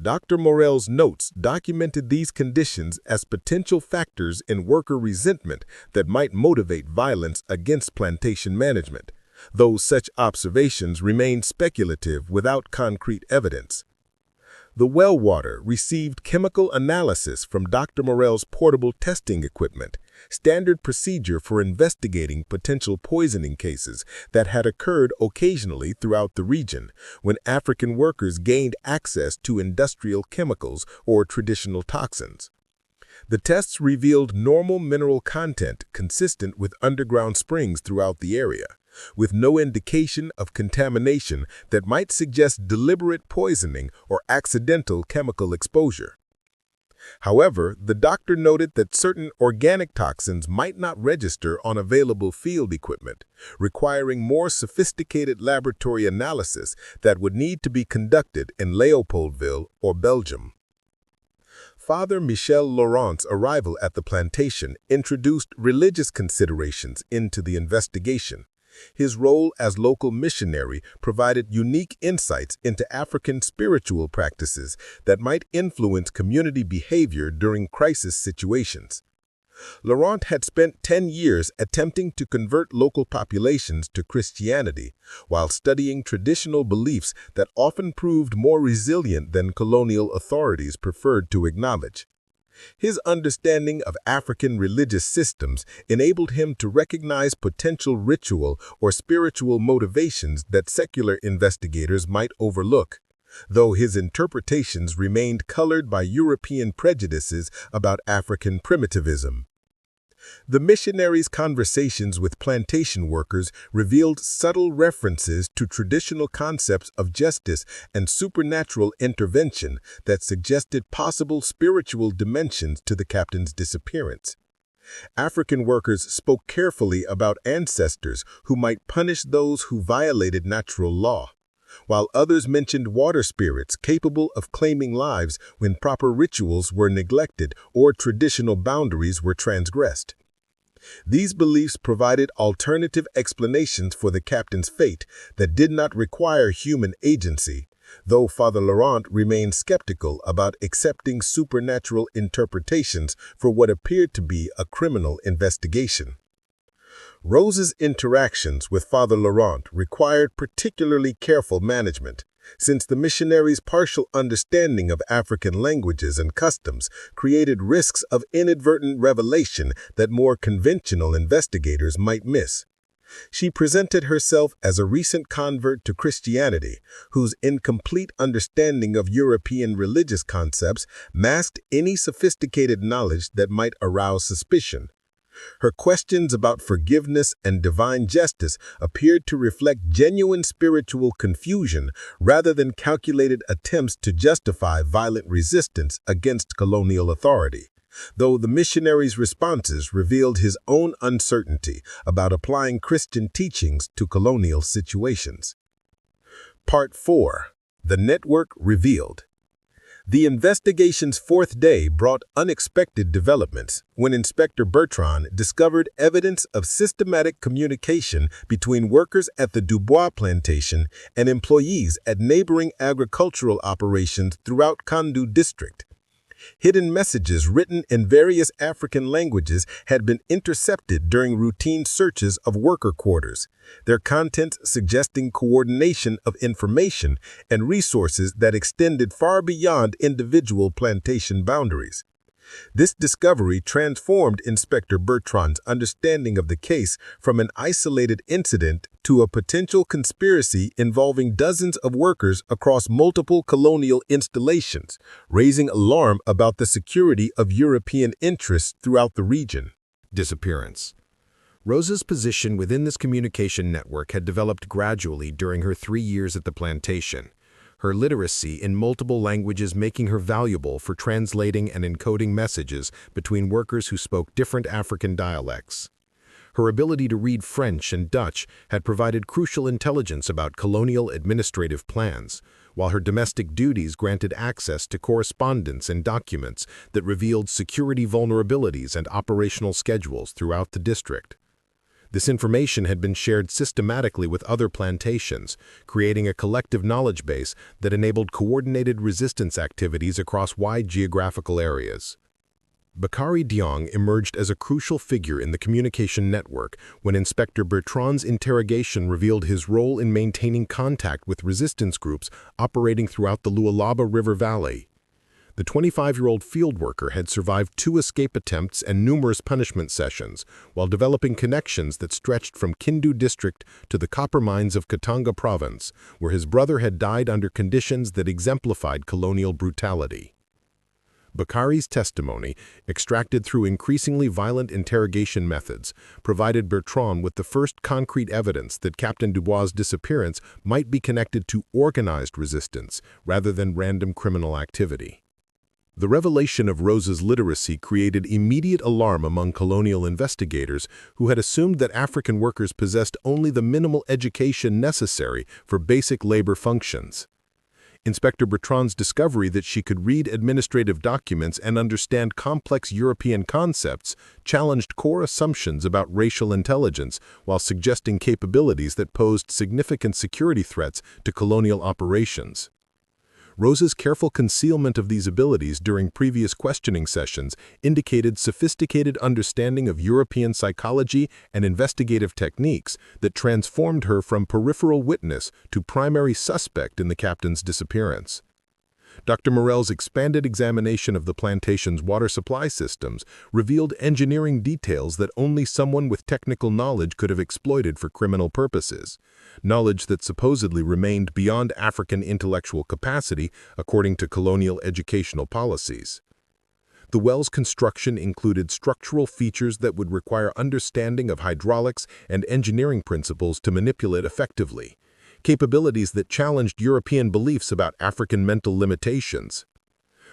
Dr. Morel's notes documented these conditions as potential factors in worker resentment that might motivate violence against plantation management, though such observations remain speculative without concrete evidence. The well water received chemical analysis from Dr. Morel's portable testing equipment, standard procedure for investigating potential poisoning cases that had occurred occasionally throughout the region when African workers gained access to industrial chemicals or traditional toxins. The tests revealed normal mineral content consistent with underground springs throughout the area, with no indication of contamination that might suggest deliberate poisoning or accidental chemical exposure. However, the doctor noted that certain organic toxins might not register on available field equipment, requiring more sophisticated laboratory analysis that would need to be conducted in Leopoldville or Belgium. Father Michel Laurent's arrival at the plantation introduced religious considerations into the investigation. His role as local missionary provided unique insights into African spiritual practices that might influence community behavior during crisis situations. Laurent had spent 10 years attempting to convert local populations to Christianity, while studying traditional beliefs that often proved more resilient than colonial authorities preferred to acknowledge. His understanding of African religious systems enabled him to recognize potential ritual or spiritual motivations that secular investigators might overlook, though his interpretations remained colored by European prejudices about African primitivism. The missionaries' conversations with plantation workers revealed subtle references to traditional concepts of justice and supernatural intervention that suggested possible spiritual dimensions to the captain's disappearance. African workers spoke carefully about ancestors who might punish those who violated natural law, while others mentioned water spirits capable of claiming lives when proper rituals were neglected or traditional boundaries were transgressed. These beliefs provided alternative explanations for the captain's fate that did not require human agency, though Father Laurent remained skeptical about accepting supernatural interpretations for what appeared to be a criminal investigation. Rosa's interactions with Father Laurent required particularly careful management, since the missionary's partial understanding of African languages and customs created risks of inadvertent revelation that more conventional investigators might miss. She presented herself as a recent convert to Christianity, whose incomplete understanding of European religious concepts masked any sophisticated knowledge that might arouse suspicion. Her questions about forgiveness and divine justice appeared to reflect genuine spiritual confusion rather than calculated attempts to justify violent resistance against colonial authority, though the missionary's responses revealed his own uncertainty about applying Christian teachings to colonial situations. Part 4. The Network Revealed. The investigation's fourth day brought unexpected developments when Inspector Bertrand discovered evidence of systematic communication between workers at the Dubois plantation and employees at neighboring agricultural operations throughout Kindu District. Hidden messages written in various African languages had been intercepted during routine searches of worker quarters, their contents suggesting coordination of information and resources that extended far beyond individual plantation boundaries. This discovery transformed Inspector Bertrand's understanding of the case from an isolated incident to a potential conspiracy involving dozens of workers across multiple colonial installations, raising alarm about the security of European interests throughout the region. Disappearance. Rosa's position within this communication network had developed gradually during her 3 years at the plantation, her literacy in multiple languages making her valuable for translating and encoding messages between workers who spoke different African dialects. Her ability to read French and Dutch had provided crucial intelligence about colonial administrative plans, while her domestic duties granted access to correspondence and documents that revealed security vulnerabilities and operational schedules throughout the district. This information had been shared systematically with other plantations, creating a collective knowledge base that enabled coordinated resistance activities across wide geographical areas. Bakary Diong emerged as a crucial figure in the communication network when Inspector Bertrand's interrogation revealed his role in maintaining contact with resistance groups operating throughout the Lualaba River Valley. The 25-year-old field worker had survived 2 escape attempts and numerous punishment sessions, while developing connections that stretched from Kindu District to the copper mines of Katanga Province, where his brother had died under conditions that exemplified colonial brutality. Bakary's testimony, extracted through increasingly violent interrogation methods, provided Bertrand with the first concrete evidence that Captain Dubois' disappearance might be connected to organized resistance rather than random criminal activity. The revelation of Rosa's literacy created immediate alarm among colonial investigators who had assumed that African workers possessed only the minimal education necessary for basic labor functions. Inspector Bertrand's discovery that she could read administrative documents and understand complex European concepts challenged core assumptions about racial intelligence while suggesting capabilities that posed significant security threats to colonial operations. Rosa's careful concealment of these abilities during previous questioning sessions indicated sophisticated understanding of European psychology and investigative techniques that transformed her from peripheral witness to primary suspect in the captain's disappearance. Dr. Morell's expanded examination of the plantation's water supply systems revealed engineering details that only someone with technical knowledge could have exploited for criminal purposes, knowledge that supposedly remained beyond African intellectual capacity according to colonial educational policies. The well's construction included structural features that would require understanding of hydraulics and engineering principles to manipulate effectively, capabilities that challenged European beliefs about African mental limitations.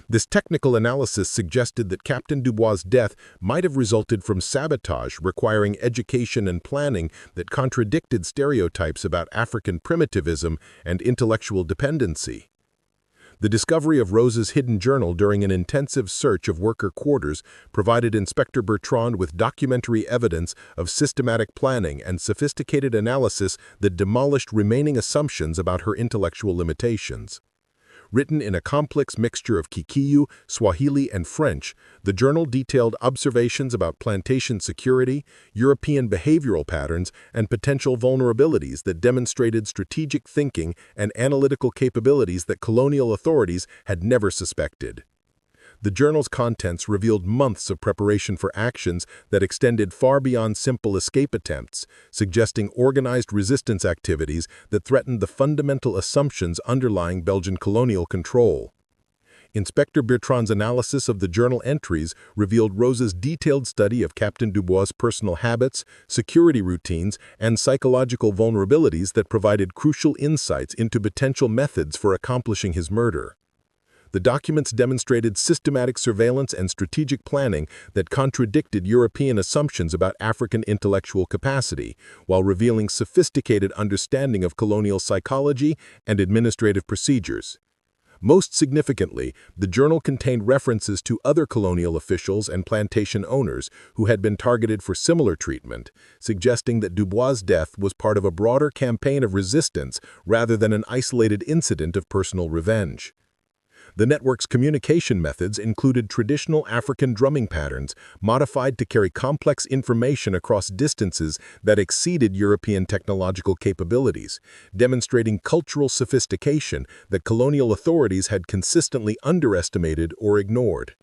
This technical analysis suggested that Captain Dubois' death might have resulted from sabotage requiring education and planning that contradicted stereotypes about African primitivism and intellectual dependency. The discovery of Rosa's hidden journal during an intensive search of worker quarters provided Inspector Bertrand with documentary evidence of systematic planning and sophisticated analysis that demolished remaining assumptions about her intellectual limitations. Written in a complex mixture of Kikuyu, Swahili, and French, the journal detailed observations about plantation security, European behavioral patterns, and potential vulnerabilities that demonstrated strategic thinking and analytical capabilities that colonial authorities had never suspected. The journal's contents revealed months of preparation for actions that extended far beyond simple escape attempts, suggesting organized resistance activities that threatened the fundamental assumptions underlying Belgian colonial control. Inspector Bertrand's analysis of the journal entries revealed Rosa's detailed study of Captain Dubois' personal habits, security routines, and psychological vulnerabilities that provided crucial insights into potential methods for accomplishing his murder. The documents demonstrated systematic surveillance and strategic planning that contradicted European assumptions about African intellectual capacity, while revealing sophisticated understanding of colonial psychology and administrative procedures. Most significantly, the journal contained references to other colonial officials and plantation owners who had been targeted for similar treatment, suggesting that Dubois' death was part of a broader campaign of resistance rather than an isolated incident of personal revenge. The network's communication methods included traditional African drumming patterns modified to carry complex information across distances that exceeded European technological capabilities, demonstrating cultural sophistication that colonial authorities had consistently underestimated or ignored.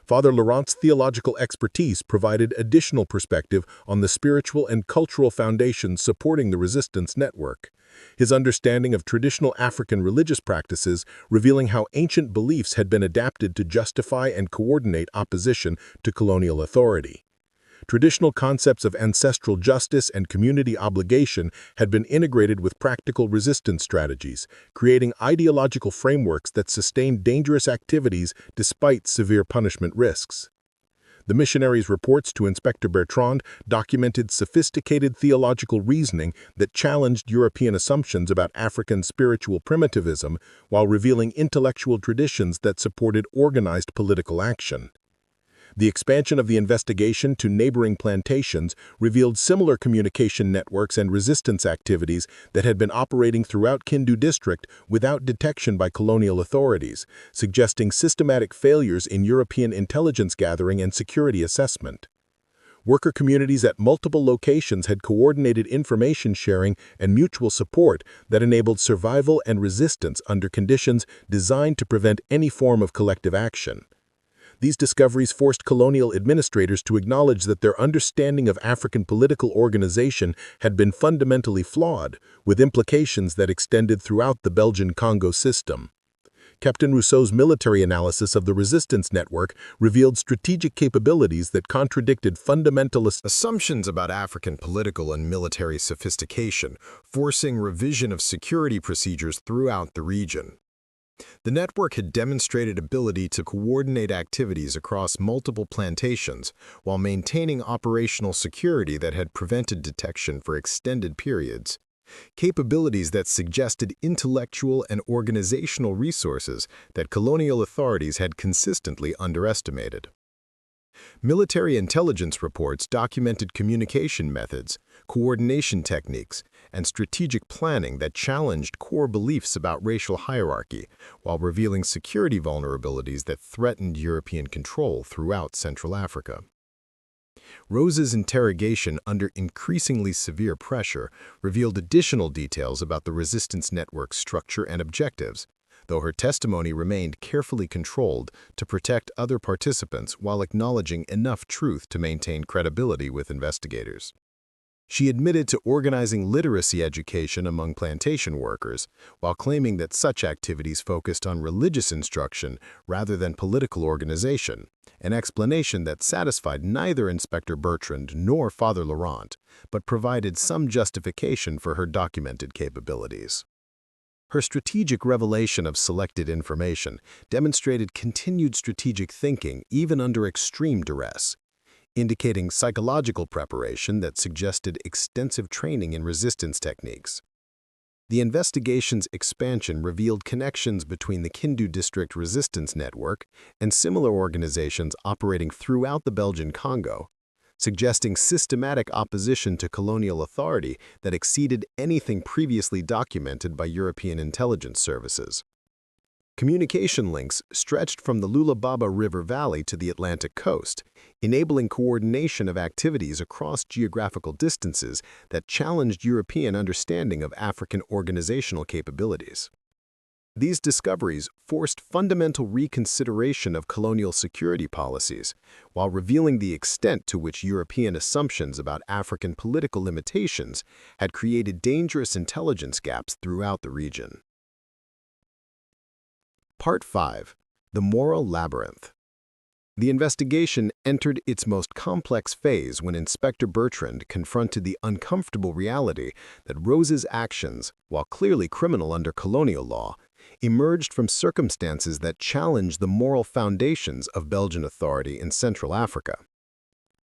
Father Laurent's theological expertise provided additional perspective on the spiritual and cultural foundations supporting the resistance network. His understanding of traditional African religious practices revealing how ancient beliefs had been adapted to justify and coordinate opposition to colonial authority. Traditional concepts of ancestral justice and community obligation had been integrated with practical resistance strategies, creating ideological frameworks that sustained dangerous activities despite severe punishment risks. The missionaries' reports to Inspector Bertrand documented sophisticated theological reasoning that challenged European assumptions about African spiritual primitivism while revealing intellectual traditions that supported organized political action. The expansion of the investigation to neighboring plantations revealed similar communication networks and resistance activities that had been operating throughout Kindu District without detection by colonial authorities, suggesting systematic failures in European intelligence gathering and security assessment. Worker communities at multiple locations had coordinated information sharing and mutual support that enabled survival and resistance under conditions designed to prevent any form of collective action. These discoveries forced colonial administrators to acknowledge that their understanding of African political organization had been fundamentally flawed, with implications that extended throughout the Belgian Congo system. Captain Rousseau's military analysis of the resistance network revealed strategic capabilities that contradicted fundamentalist assumptions about African political and military sophistication, forcing revision of security procedures throughout the region. The network had demonstrated ability to coordinate activities across multiple plantations while maintaining operational security that had prevented detection for extended periods, capabilities that suggested intellectual and organizational resources that colonial authorities had consistently underestimated. Military intelligence reports documented communication methods, coordination techniques, and strategic planning that challenged core beliefs about racial hierarchy, while revealing security vulnerabilities that threatened European control throughout Central Africa. Rosa's interrogation under increasingly severe pressure revealed additional details about the resistance network's structure and objectives, though her testimony remained carefully controlled to protect other participants while acknowledging enough truth to maintain credibility with investigators. She admitted to organizing literacy education among plantation workers, while claiming that such activities focused on religious instruction rather than political organization, an explanation that satisfied neither Inspector Bertrand nor Father Laurent, but provided some justification for her documented capabilities. Her strategic revelation of selected information demonstrated continued strategic thinking even under extreme duress, indicating psychological preparation that suggested extensive training in resistance techniques. The investigation's expansion revealed connections between the Kindu District resistance network and similar organizations operating throughout the Belgian Congo, suggesting systematic opposition to colonial authority that exceeded anything previously documented by European intelligence services. Communication links stretched from the Lualaba River Valley to the Atlantic coast, enabling coordination of activities across geographical distances that challenged European understanding of African organizational capabilities. These discoveries forced fundamental reconsideration of colonial security policies, while revealing the extent to which European assumptions about African political limitations had created dangerous intelligence gaps throughout the region. Part 5. The Moral Labyrinth. The investigation entered its most complex phase when Inspector Bertrand confronted the uncomfortable reality that Rosa's actions, while clearly criminal under colonial law, emerged from circumstances that challenged the moral foundations of Belgian authority in Central Africa.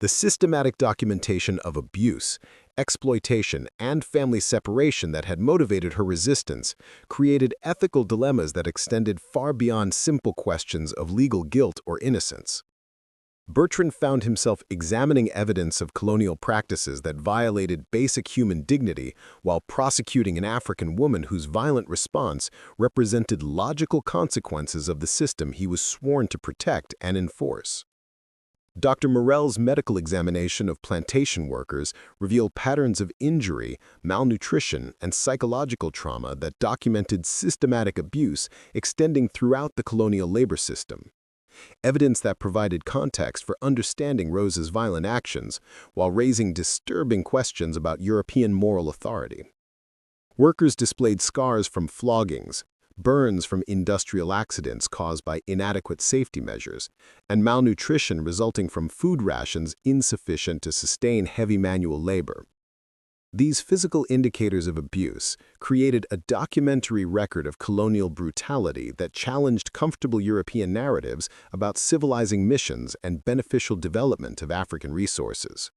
The systematic documentation of abuse, exploitation, and family separation that had motivated her resistance created ethical dilemmas that extended far beyond simple questions of legal guilt or innocence. Bertrand found himself examining evidence of colonial practices that violated basic human dignity while prosecuting an African woman whose violent response represented logical consequences of the system he was sworn to protect and enforce. Dr. Morel's medical examination of plantation workers revealed patterns of injury, malnutrition, and psychological trauma that documented systematic abuse extending throughout the colonial labor system. Evidence that provided context for understanding Rosa's violent actions while raising disturbing questions about European moral authority. Workers displayed scars from floggings, burns from industrial accidents caused by inadequate safety measures, and malnutrition resulting from food rations insufficient to sustain heavy manual labor. These physical indicators of abuse created a documentary record of colonial brutality that challenged comfortable European narratives about civilizing missions and beneficial development of African resources.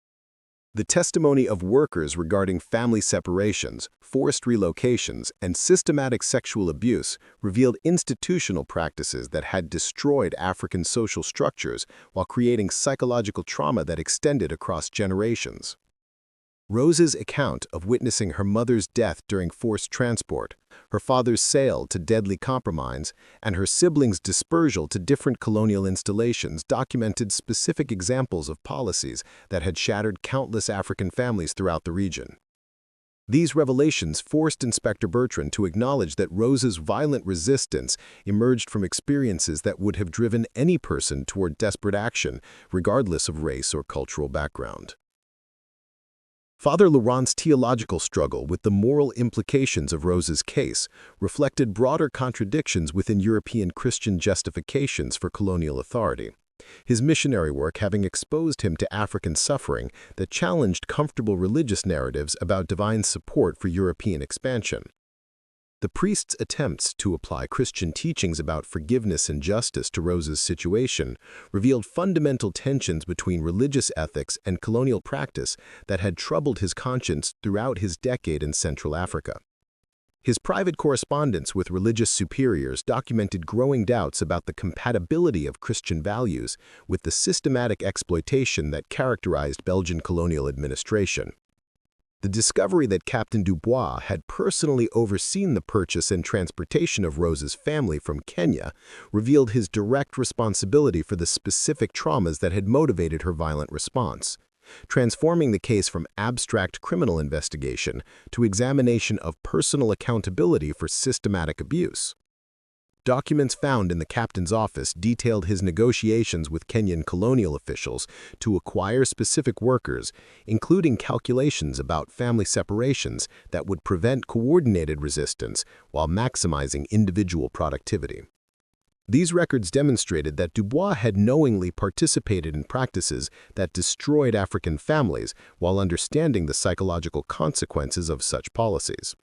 The testimony of workers regarding family separations, forced relocations, and systematic sexual abuse revealed institutional practices that had destroyed African social structures while creating psychological trauma that extended across generations. Rosa's account of witnessing her mother's death during forced transport, her father's sale to deadly compromise, and her siblings' dispersal to different colonial installations documented specific examples of policies that had shattered countless African families throughout the region. These revelations forced Inspector Bertrand to acknowledge that Rosa's violent resistance emerged from experiences that would have driven any person toward desperate action, regardless of race or cultural background. Father Laurent's theological struggle with the moral implications of Rosa's case reflected broader contradictions within European Christian justifications for colonial authority, his missionary work having exposed him to African suffering that challenged comfortable religious narratives about divine support for European expansion. The priest's attempts to apply Christian teachings about forgiveness and justice to Rosa's situation revealed fundamental tensions between religious ethics and colonial practice that had troubled his conscience throughout his decade in Central Africa. His private correspondence with religious superiors documented growing doubts about the compatibility of Christian values with the systematic exploitation that characterized Belgian colonial administration. The discovery that Captain Dubois had personally overseen the purchase and transportation of Rosa's family from Kenya revealed his direct responsibility for the specific traumas that had motivated her violent response, transforming the case from abstract criminal investigation to examination of personal accountability for systematic abuse. Documents found in the captain's office detailed his negotiations with Kenyan colonial officials to acquire specific workers, including calculations about family separations that would prevent coordinated resistance while maximizing individual productivity. These records demonstrated that Dubois had knowingly participated in practices that destroyed African families while understanding the psychological consequences of such policies.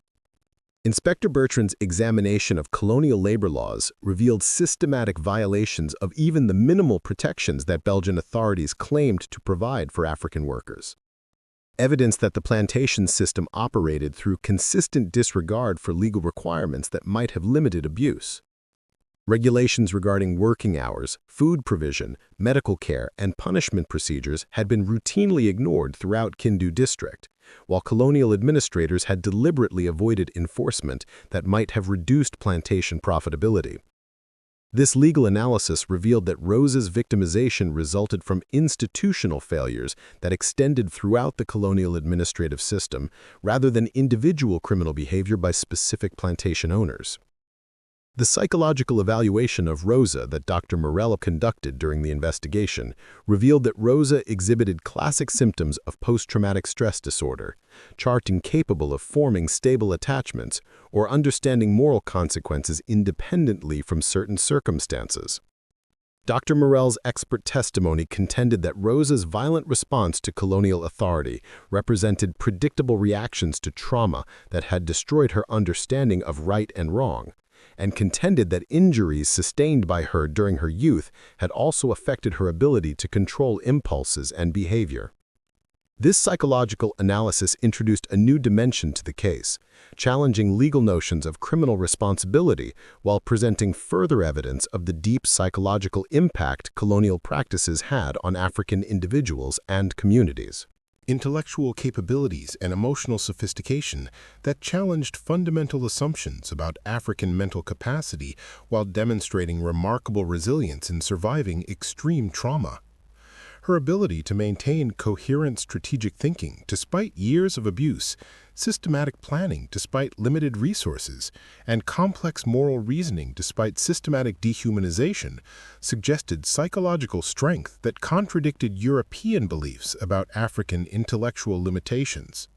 Inspector Bertrand's examination of colonial labor laws revealed systematic violations of even the minimal protections that Belgian authorities claimed to provide for African workers. Evidence that the plantation system operated through consistent disregard for legal requirements that might have limited abuse. Regulations regarding working hours, food provision, medical care, and punishment procedures had been routinely ignored throughout Kindu District, while colonial administrators had deliberately avoided enforcement that might have reduced plantation profitability. This legal analysis revealed that Rosa's victimization resulted from institutional failures that extended throughout the colonial administrative system rather than individual criminal behavior by specific plantation owners. The psychological evaluation of Rosa that Dr. Morel conducted during the investigation revealed that Rosa exhibited classic symptoms of post-traumatic stress disorder, chart incapable of forming stable attachments or understanding moral consequences independently from certain circumstances. Dr. Morel's expert testimony contended that Rosa's violent response to colonial authority represented predictable reactions to trauma that had destroyed her understanding of right and wrong, and contended that injuries sustained by her during her youth had also affected her ability to control impulses and behavior. This psychological analysis introduced a new dimension to the case, challenging legal notions of criminal responsibility while presenting further evidence of the deep psychological impact colonial practices had on African individuals and communities. Intellectual capabilities and emotional sophistication that challenged fundamental assumptions about African mental capacity while demonstrating remarkable resilience in surviving extreme trauma. Her ability to maintain coherent strategic thinking despite years of abuse, systematic planning despite limited resources, and complex moral reasoning despite systematic dehumanization suggested psychological strength that contradicted European beliefs about African intellectual limitations.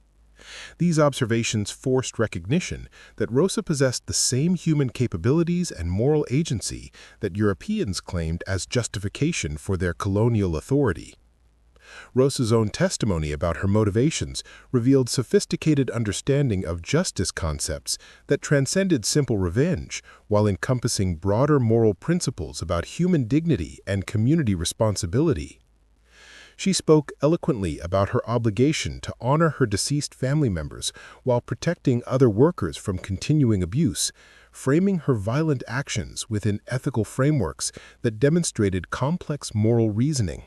These observations forced recognition that Rosa possessed the same human capabilities and moral agency that Europeans claimed as justification for their colonial authority. Rosa's own testimony about her motivations revealed sophisticated understanding of justice concepts that transcended simple revenge while encompassing broader moral principles about human dignity and community responsibility. She spoke eloquently about her obligation to honor her deceased family members while protecting other workers from continuing abuse, framing her violent actions within ethical frameworks that demonstrated complex moral reasoning.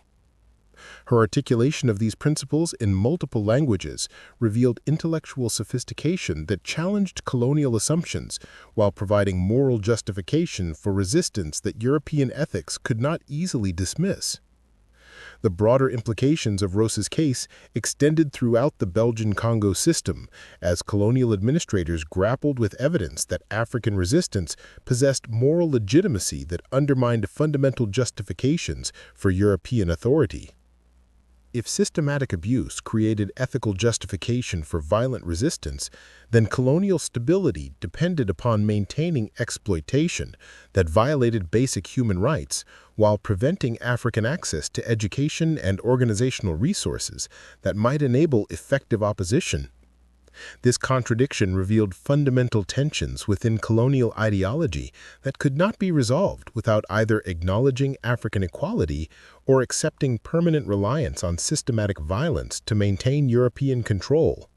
Her articulation of these principles in multiple languages revealed intellectual sophistication that challenged colonial assumptions while providing moral justification for resistance that European ethics could not easily dismiss. The broader implications of Rosa's case extended throughout the Belgian Congo system as colonial administrators grappled with evidence that African resistance possessed moral legitimacy that undermined fundamental justifications for European authority. If systematic abuse created ethical justification for violent resistance, then colonial stability depended upon maintaining exploitation that violated basic human rights while preventing African access to education and organizational resources that might enable effective opposition. This contradiction revealed fundamental tensions within colonial ideology that could not be resolved without either acknowledging African equality or accepting permanent reliance on systematic violence to maintain European control.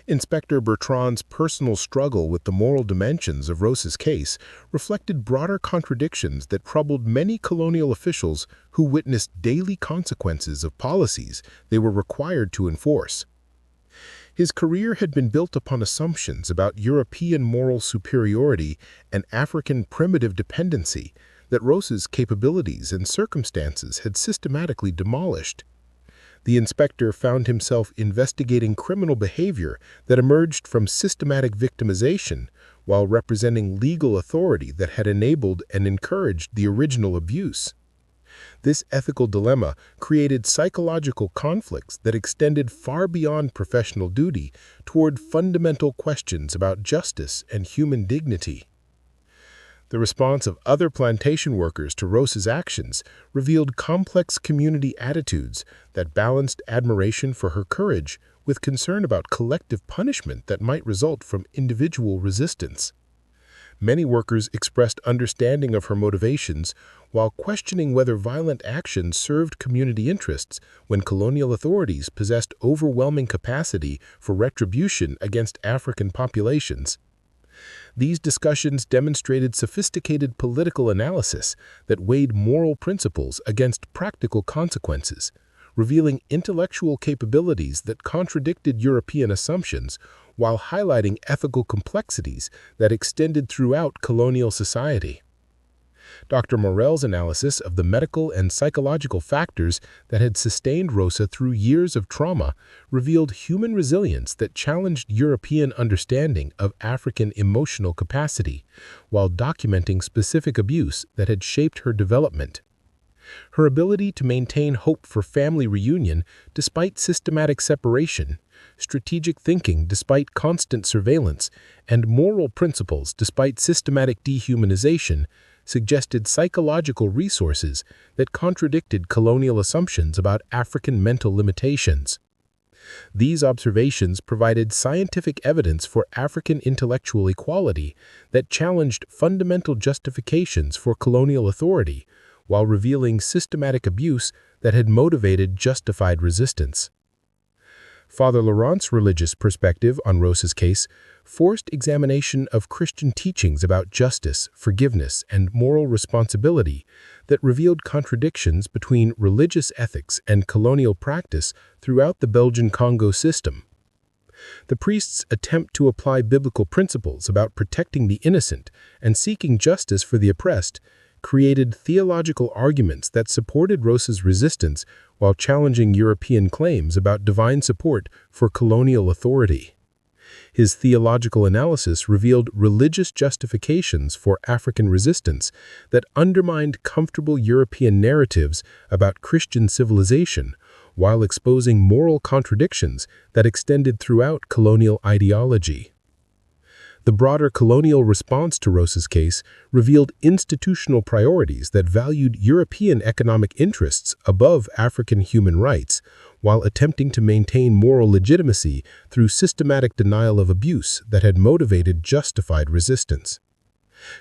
Inspector Bertrand's personal struggle with the moral dimensions of Rosa's case reflected broader contradictions that troubled many colonial officials who witnessed daily consequences of policies they were required to enforce. His career had been built upon assumptions about European moral superiority and African primitive dependency that Rosa's capabilities and circumstances had systematically demolished. The inspector found himself investigating criminal behavior that emerged from systematic victimization while representing legal authority that had enabled and encouraged the original abuse. This ethical dilemma created psychological conflicts that extended far beyond professional duty toward fundamental questions about justice and human dignity. The response of other plantation workers to Rosa's actions revealed complex community attitudes that balanced admiration for her courage with concern about collective punishment that might result from individual resistance. Many workers expressed understanding of her motivations while questioning whether violent action served community interests when colonial authorities possessed overwhelming capacity for retribution against African populations. These discussions demonstrated sophisticated political analysis that weighed moral principles against practical consequences, revealing intellectual capabilities that contradicted European assumptions while highlighting ethical complexities that extended throughout colonial society. Dr. Morell's analysis of the medical and psychological factors that had sustained Rosa through years of trauma revealed human resilience that challenged European understanding of African emotional capacity, while documenting specific abuse that had shaped her development. Her ability to maintain hope for family reunion despite systematic separation, strategic thinking despite constant surveillance, and moral principles despite systematic dehumanization suggested psychological resources that contradicted colonial assumptions about African mental limitations. These observations provided scientific evidence for African intellectual equality that challenged fundamental justifications for colonial authority, while revealing systematic abuse that had motivated justified resistance. Father Laurent's religious perspective on Rosa's case forced examination of Christian teachings about justice, forgiveness, and moral responsibility that revealed contradictions between religious ethics and colonial practice throughout the Belgian Congo system. The priest's attempt to apply biblical principles about protecting the innocent and seeking justice for the oppressed created theological arguments that supported Rosa's resistance while challenging European claims about divine support for colonial authority. His theological analysis revealed religious justifications for African resistance that undermined comfortable European narratives about Christian civilization, while exposing moral contradictions that extended throughout colonial ideology. The broader colonial response to Rosa's case revealed institutional priorities that valued European economic interests above African human rights, while attempting to maintain moral legitimacy through systematic denial of abuse that had motivated justified resistance.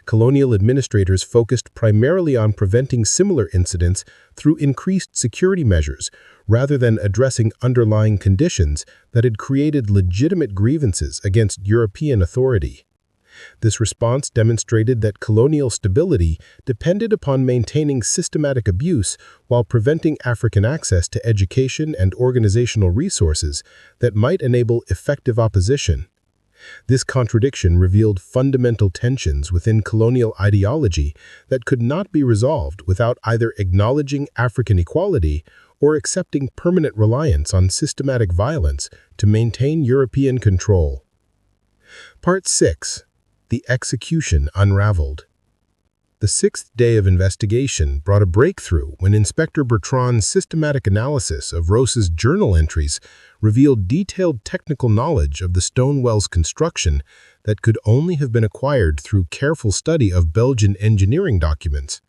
Colonial administrators focused primarily on preventing similar incidents through increased security measures, rather than addressing underlying conditions that had created legitimate grievances against European authority. This response demonstrated that colonial stability depended upon maintaining systematic abuse while preventing African access to education and organizational resources that might enable effective opposition. This contradiction revealed fundamental tensions within colonial ideology that could not be resolved without either acknowledging African equality or accepting permanent reliance on systematic violence to maintain European control. Part 6. The execution unraveled. The sixth day of investigation brought a breakthrough when Inspector Bertrand's systematic analysis of Rosa's journal entries revealed detailed technical knowledge of the stone well's construction that could only have been acquired through careful study of Belgian engineering documents.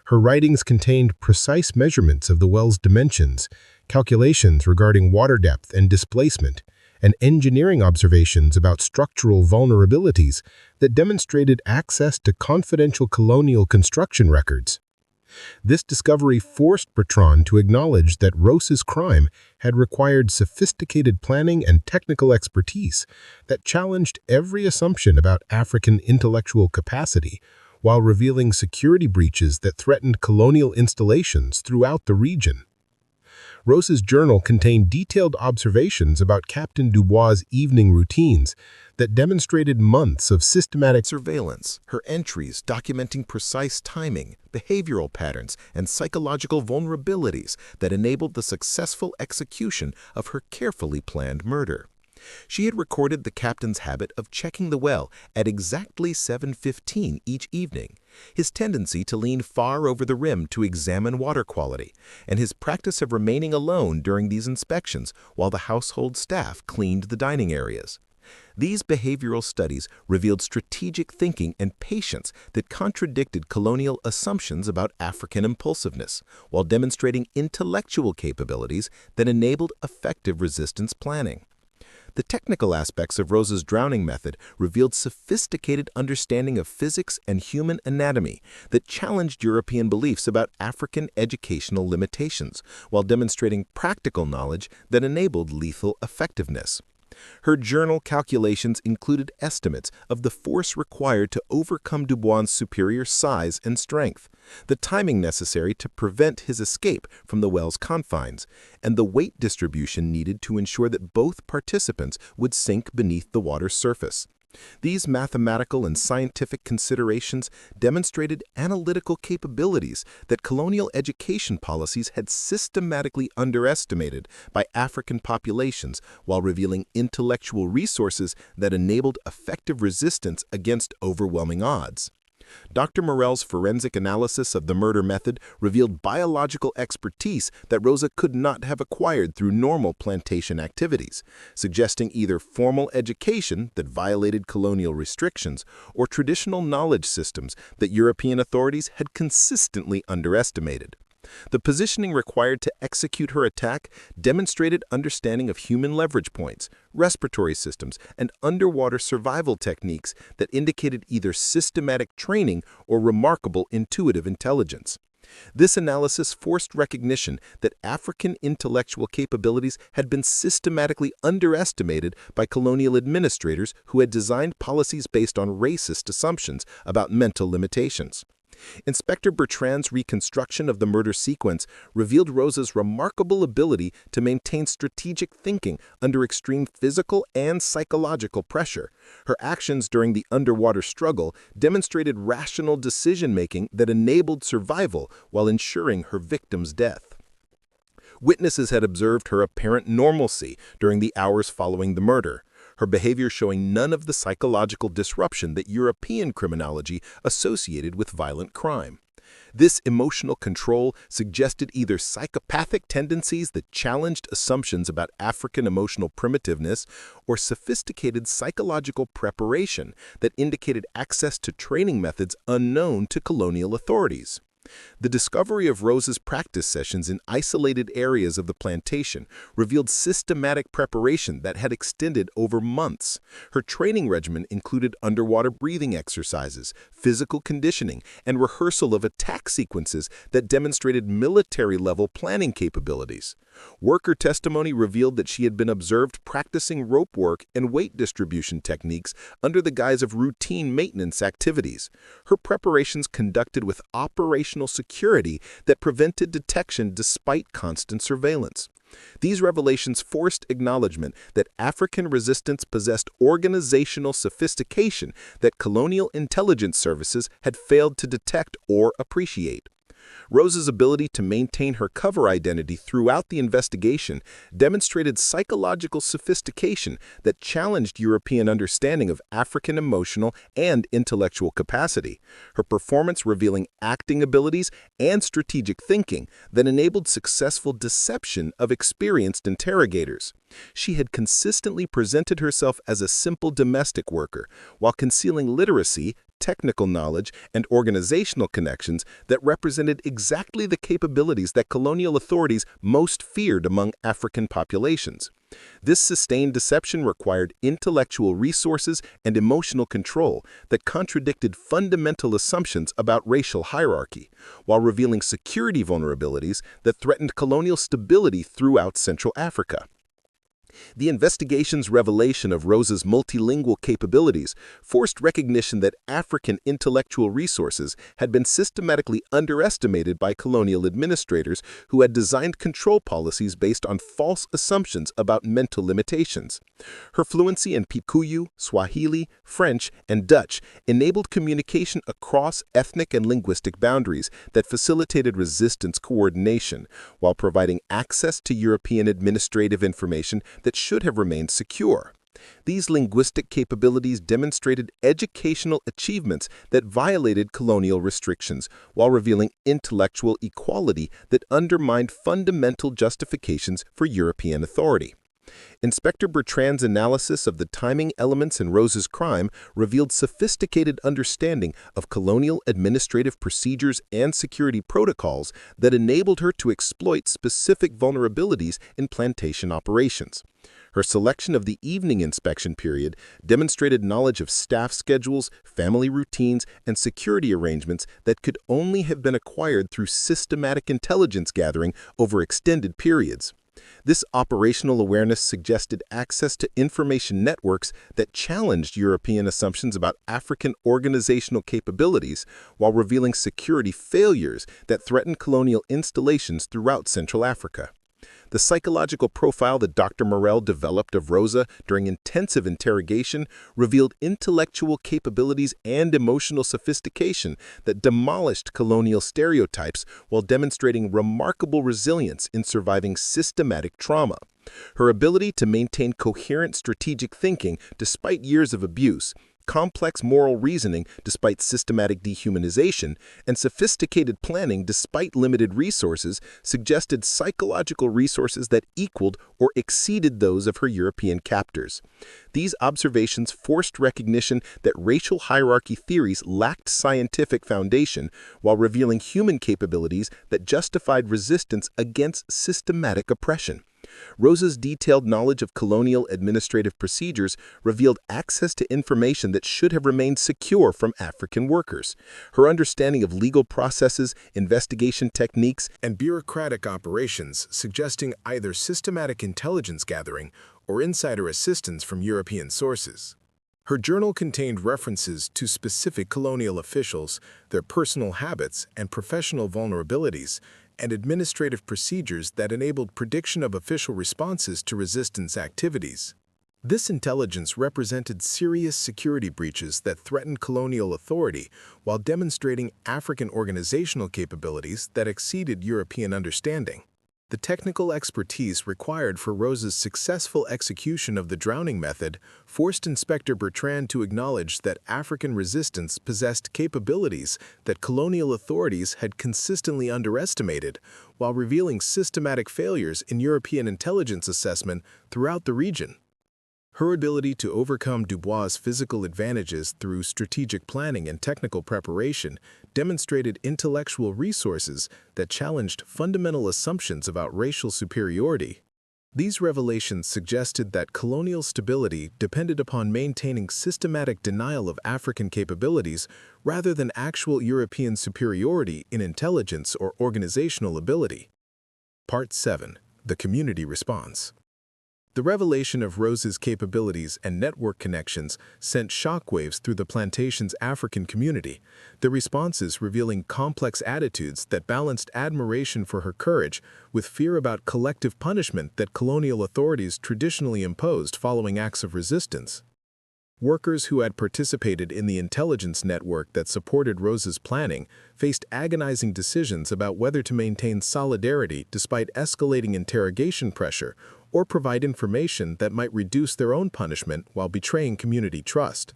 Her writings contained precise measurements of the well's dimensions, calculations regarding water depth and displacement, and engineering observations about structural vulnerabilities that demonstrated access to confidential colonial construction records. This discovery forced Bertrand to acknowledge that Rosa's crime had required sophisticated planning and technical expertise that challenged every assumption about African intellectual capacity, while revealing security breaches that threatened colonial installations throughout the region. Rosa's journal contained detailed observations about Captain Dubois' evening routines that demonstrated months of systematic Surveillance, her entries documenting precise timing, behavioral patterns, and psychological vulnerabilities that enabled the successful execution of her carefully planned murder. She had recorded the captain's habit of checking the well at exactly 7:15 each evening, his tendency to lean far over the rim to examine water quality, and his practice of remaining alone during these inspections while the household staff cleaned the dining areas. These behavioral studies revealed strategic thinking and patience that contradicted colonial assumptions about African impulsiveness, while demonstrating intellectual capabilities that enabled effective resistance planning. The technical aspects of Rosa's drowning method revealed sophisticated understanding of physics and human anatomy that challenged European beliefs about African educational limitations, while demonstrating practical knowledge that enabled lethal effectiveness. Her journal calculations included estimates of the force required to overcome Dubois' superior size and strength, the timing necessary to prevent his escape from the well's confines, and the weight distribution needed to ensure that both participants would sink beneath the water's surface. These mathematical and scientific considerations demonstrated analytical capabilities that colonial education policies had systematically underestimated by African populations, while revealing intellectual resources that enabled effective resistance against overwhelming odds. Dr. Morell's forensic analysis of the murder method revealed biological expertise that Rosa could not have acquired through normal plantation activities, suggesting either formal education that violated colonial restrictions or traditional knowledge systems that European authorities had consistently underestimated. The positioning required to execute her attack demonstrated understanding of human leverage points, respiratory systems, and underwater survival techniques that indicated either systematic training or remarkable intuitive intelligence. This analysis forced recognition that African intellectual capabilities had been systematically underestimated by colonial administrators who had designed policies based on racist assumptions about mental limitations. Inspector Bertrand's reconstruction of the murder sequence revealed Rosa's remarkable ability to maintain strategic thinking under extreme physical and psychological pressure. Her actions during the underwater struggle demonstrated rational decision-making that enabled survival while ensuring her victim's death. Witnesses had observed her apparent normalcy during the hours following the murder, her behavior showing none of the psychological disruption that European criminology associated with violent crime. This emotional control suggested either psychopathic tendencies that challenged assumptions about African emotional primitiveness or sophisticated psychological preparation that indicated access to training methods unknown to colonial authorities. The discovery of Rosa's practice sessions in isolated areas of the plantation revealed systematic preparation that had extended over months. Her training regimen included underwater breathing exercises, physical conditioning, and rehearsal of attack sequences that demonstrated military-level planning capabilities. Worker testimony revealed that she had been observed practicing rope work and weight distribution techniques under the guise of routine maintenance activities. Her preparations conducted with operational security that prevented detection despite constant surveillance. These revelations forced acknowledgement that African resistance possessed organizational sophistication that colonial intelligence services had failed to detect or appreciate. Rosa's ability to maintain her cover identity throughout the investigation demonstrated psychological sophistication that challenged European understanding of African emotional and intellectual capacity, her performance revealing acting abilities and strategic thinking that enabled successful deception of experienced interrogators. She had consistently presented herself as a simple domestic worker, while concealing literacy, technical knowledge, and organizational connections that represented exactly the capabilities that colonial authorities most feared among African populations. This sustained deception required intellectual resources and emotional control that contradicted fundamental assumptions about racial hierarchy, while revealing security vulnerabilities that threatened colonial stability throughout Central Africa. The investigation's revelation of Rosa's multilingual capabilities forced recognition that African intellectual resources had been systematically underestimated by colonial administrators who had designed control policies based on false assumptions about mental limitations. Her fluency in Kikuyu, Swahili, French, and Dutch enabled communication across ethnic and linguistic boundaries that facilitated resistance coordination, while providing access to European administrative information that should have remained secure. These linguistic capabilities demonstrated educational achievements that violated colonial restrictions, while revealing intellectual equality that undermined fundamental justifications for European authority. Inspector Bertrand's analysis of the timing elements in Rosa's crime revealed sophisticated understanding of colonial administrative procedures and security protocols that enabled her to exploit specific vulnerabilities in plantation operations. Her selection of the evening inspection period demonstrated knowledge of staff schedules, family routines, and security arrangements that could only have been acquired through systematic intelligence gathering over extended periods. This operational awareness suggested access to information networks that challenged European assumptions about African organizational capabilities, while revealing security failures that threatened colonial installations throughout Central Africa. The psychological profile that Dr. Morel developed of Rosa during intensive interrogation revealed intellectual capabilities and emotional sophistication that demolished colonial stereotypes while demonstrating remarkable resilience in surviving systematic trauma. Her ability to maintain coherent strategic thinking despite years of abuse, complex moral reasoning despite systematic dehumanization, and sophisticated planning despite limited resources suggested psychological resources that equaled or exceeded those of her European captors. These observations forced recognition that racial hierarchy theories lacked scientific foundation, while revealing human capabilities that justified resistance against systematic oppression. Rosa's detailed knowledge of colonial administrative procedures revealed access to information that should have remained secure from African workers. Her understanding of legal processes, investigation techniques, and bureaucratic operations suggesting either systematic intelligence gathering or insider assistance from European sources. Her journal contained references to specific colonial officials, their personal habits and professional vulnerabilities, and administrative procedures that enabled prediction of official responses to resistance activities. This intelligence represented serious security breaches that threatened colonial authority while demonstrating African organizational capabilities that exceeded European understanding. The technical expertise required for Rosa's successful execution of the drowning method forced Inspector Bertrand to acknowledge that African resistance possessed capabilities that colonial authorities had consistently underestimated, while revealing systematic failures in European intelligence assessment throughout the region. Her ability to overcome Dubois' physical advantages through strategic planning and technical preparation demonstrated intellectual resources that challenged fundamental assumptions about racial superiority. These revelations suggested that colonial stability depended upon maintaining systematic denial of African capabilities rather than actual European superiority in intelligence or organizational ability. Part 7. The Community Response. The revelation of Rosa's capabilities and network connections sent shockwaves through the plantation's African community, the responses revealing complex attitudes that balanced admiration for her courage with fear about collective punishment that colonial authorities traditionally imposed following acts of resistance. Workers who had participated in the intelligence network that supported Rosa's planning faced agonizing decisions about whether to maintain solidarity despite escalating interrogation pressure or provide information that might reduce their own punishment while betraying community trust.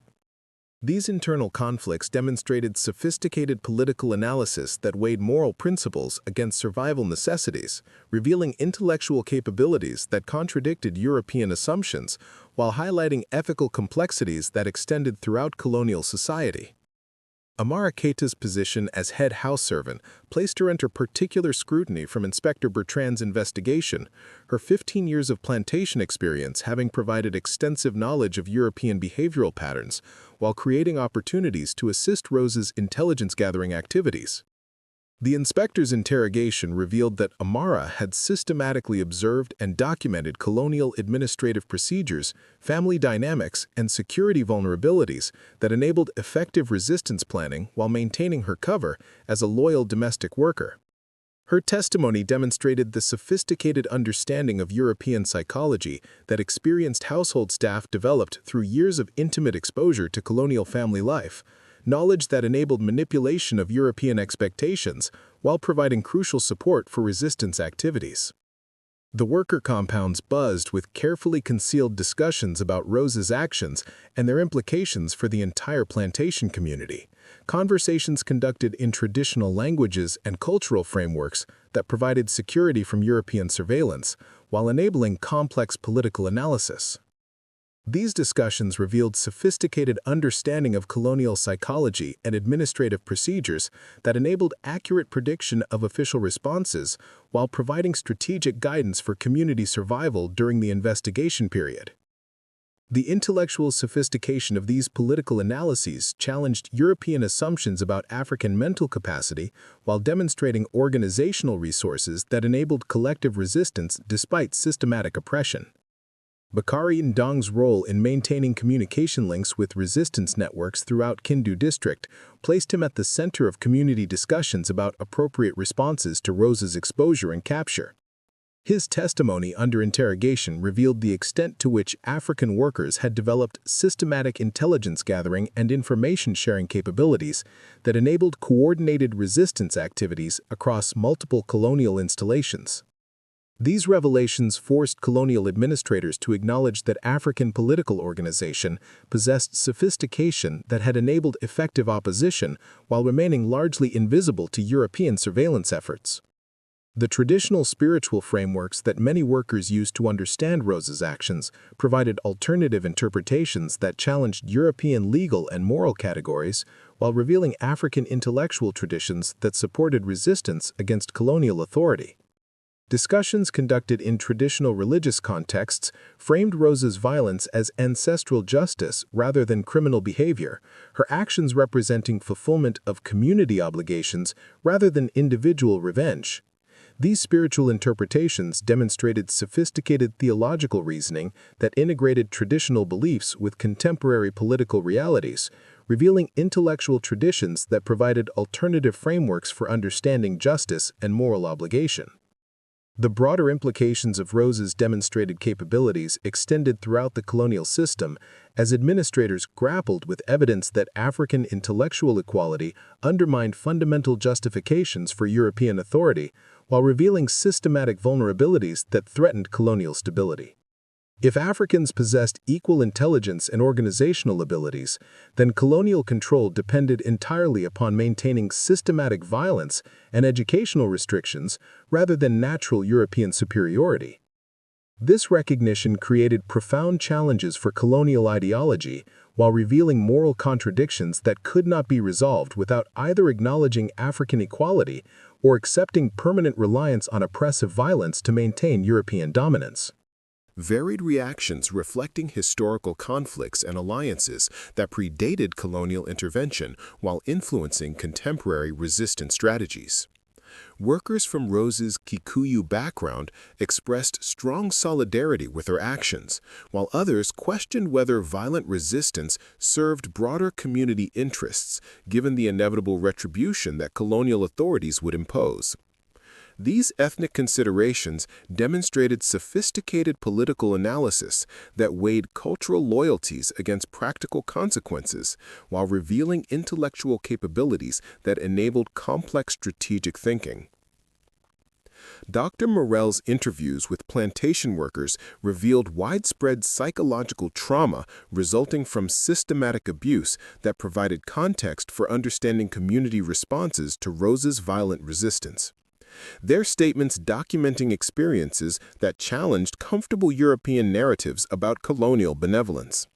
These internal conflicts demonstrated sophisticated political analysis that weighed moral principles against survival necessities, revealing intellectual capabilities that contradicted European assumptions while highlighting ethical complexities that extended throughout colonial society. Amara Keita's position as head house servant placed her under particular scrutiny from Inspector Bertrand's investigation, her 15 years of plantation experience having provided extensive knowledge of European behavioral patterns while creating opportunities to assist Rosa's intelligence-gathering activities. The inspector's interrogation revealed that Amara had systematically observed and documented colonial administrative procedures, family dynamics, and security vulnerabilities that enabled effective resistance planning while maintaining her cover as a loyal domestic worker. Her testimony demonstrated the sophisticated understanding of European psychology that experienced household staff developed through years of intimate exposure to colonial family life, knowledge that enabled manipulation of European expectations while providing crucial support for resistance activities. The worker compounds buzzed with carefully concealed discussions about Rosa's actions and their implications for the entire plantation community, conversations conducted in traditional languages and cultural frameworks that provided security from European surveillance while enabling complex political analysis. These discussions revealed sophisticated understanding of colonial psychology and administrative procedures that enabled accurate prediction of official responses while providing strategic guidance for community survival during the investigation period. The intellectual sophistication of these political analyses challenged European assumptions about African mental capacity while demonstrating organizational resources that enabled collective resistance despite systematic oppression. Bakari Ndong's role in maintaining communication links with resistance networks throughout Kindu District placed him at the center of community discussions about appropriate responses to Rosa's exposure and capture. His testimony under interrogation revealed the extent to which African workers had developed systematic intelligence gathering and information sharing capabilities that enabled coordinated resistance activities across multiple colonial installations. These revelations forced colonial administrators to acknowledge that African political organization possessed sophistication that had enabled effective opposition while remaining largely invisible to European surveillance efforts. The traditional spiritual frameworks that many workers used to understand Rosa's actions provided alternative interpretations that challenged European legal and moral categories while revealing African intellectual traditions that supported resistance against colonial authority. Discussions conducted in traditional religious contexts framed Rosa's violence as ancestral justice rather than criminal behavior, her actions representing fulfillment of community obligations rather than individual revenge. These spiritual interpretations demonstrated sophisticated theological reasoning that integrated traditional beliefs with contemporary political realities, revealing intellectual traditions that provided alternative frameworks for understanding justice and moral obligation. The broader implications of Rosa's demonstrated capabilities extended throughout the colonial system as administrators grappled with evidence that African intellectual equality undermined fundamental justifications for European authority while revealing systematic vulnerabilities that threatened colonial stability. If Africans possessed equal intelligence and organizational abilities, then colonial control depended entirely upon maintaining systematic violence and educational restrictions rather than natural European superiority. This recognition created profound challenges for colonial ideology while revealing moral contradictions that could not be resolved without either acknowledging African equality or accepting permanent reliance on oppressive violence to maintain European dominance. Varied reactions reflecting historical conflicts and alliances that predated colonial intervention while influencing contemporary resistance strategies. Workers from Rosa's Kikuyu background expressed strong solidarity with her actions, while others questioned whether violent resistance served broader community interests given the inevitable retribution that colonial authorities would impose. These ethnic considerations demonstrated sophisticated political analysis that weighed cultural loyalties against practical consequences while revealing intellectual capabilities that enabled complex strategic thinking. Dr. Morell's interviews with plantation workers revealed widespread psychological trauma resulting from systematic abuse that provided context for understanding community responses to Rosa's violent resistance. Their statements documenting experiences that challenged comfortable European narratives about colonial benevolence.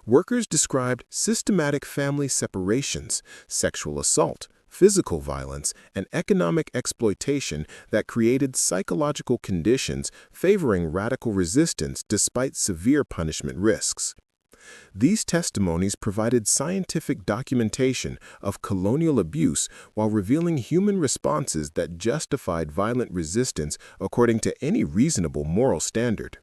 Workers described systematic family separations, sexual assault, physical violence, and economic exploitation that created psychological conditions favoring radical resistance despite severe punishment risks. These testimonies provided scientific documentation of colonial abuse while revealing human responses that justified violent resistance according to any reasonable moral standard.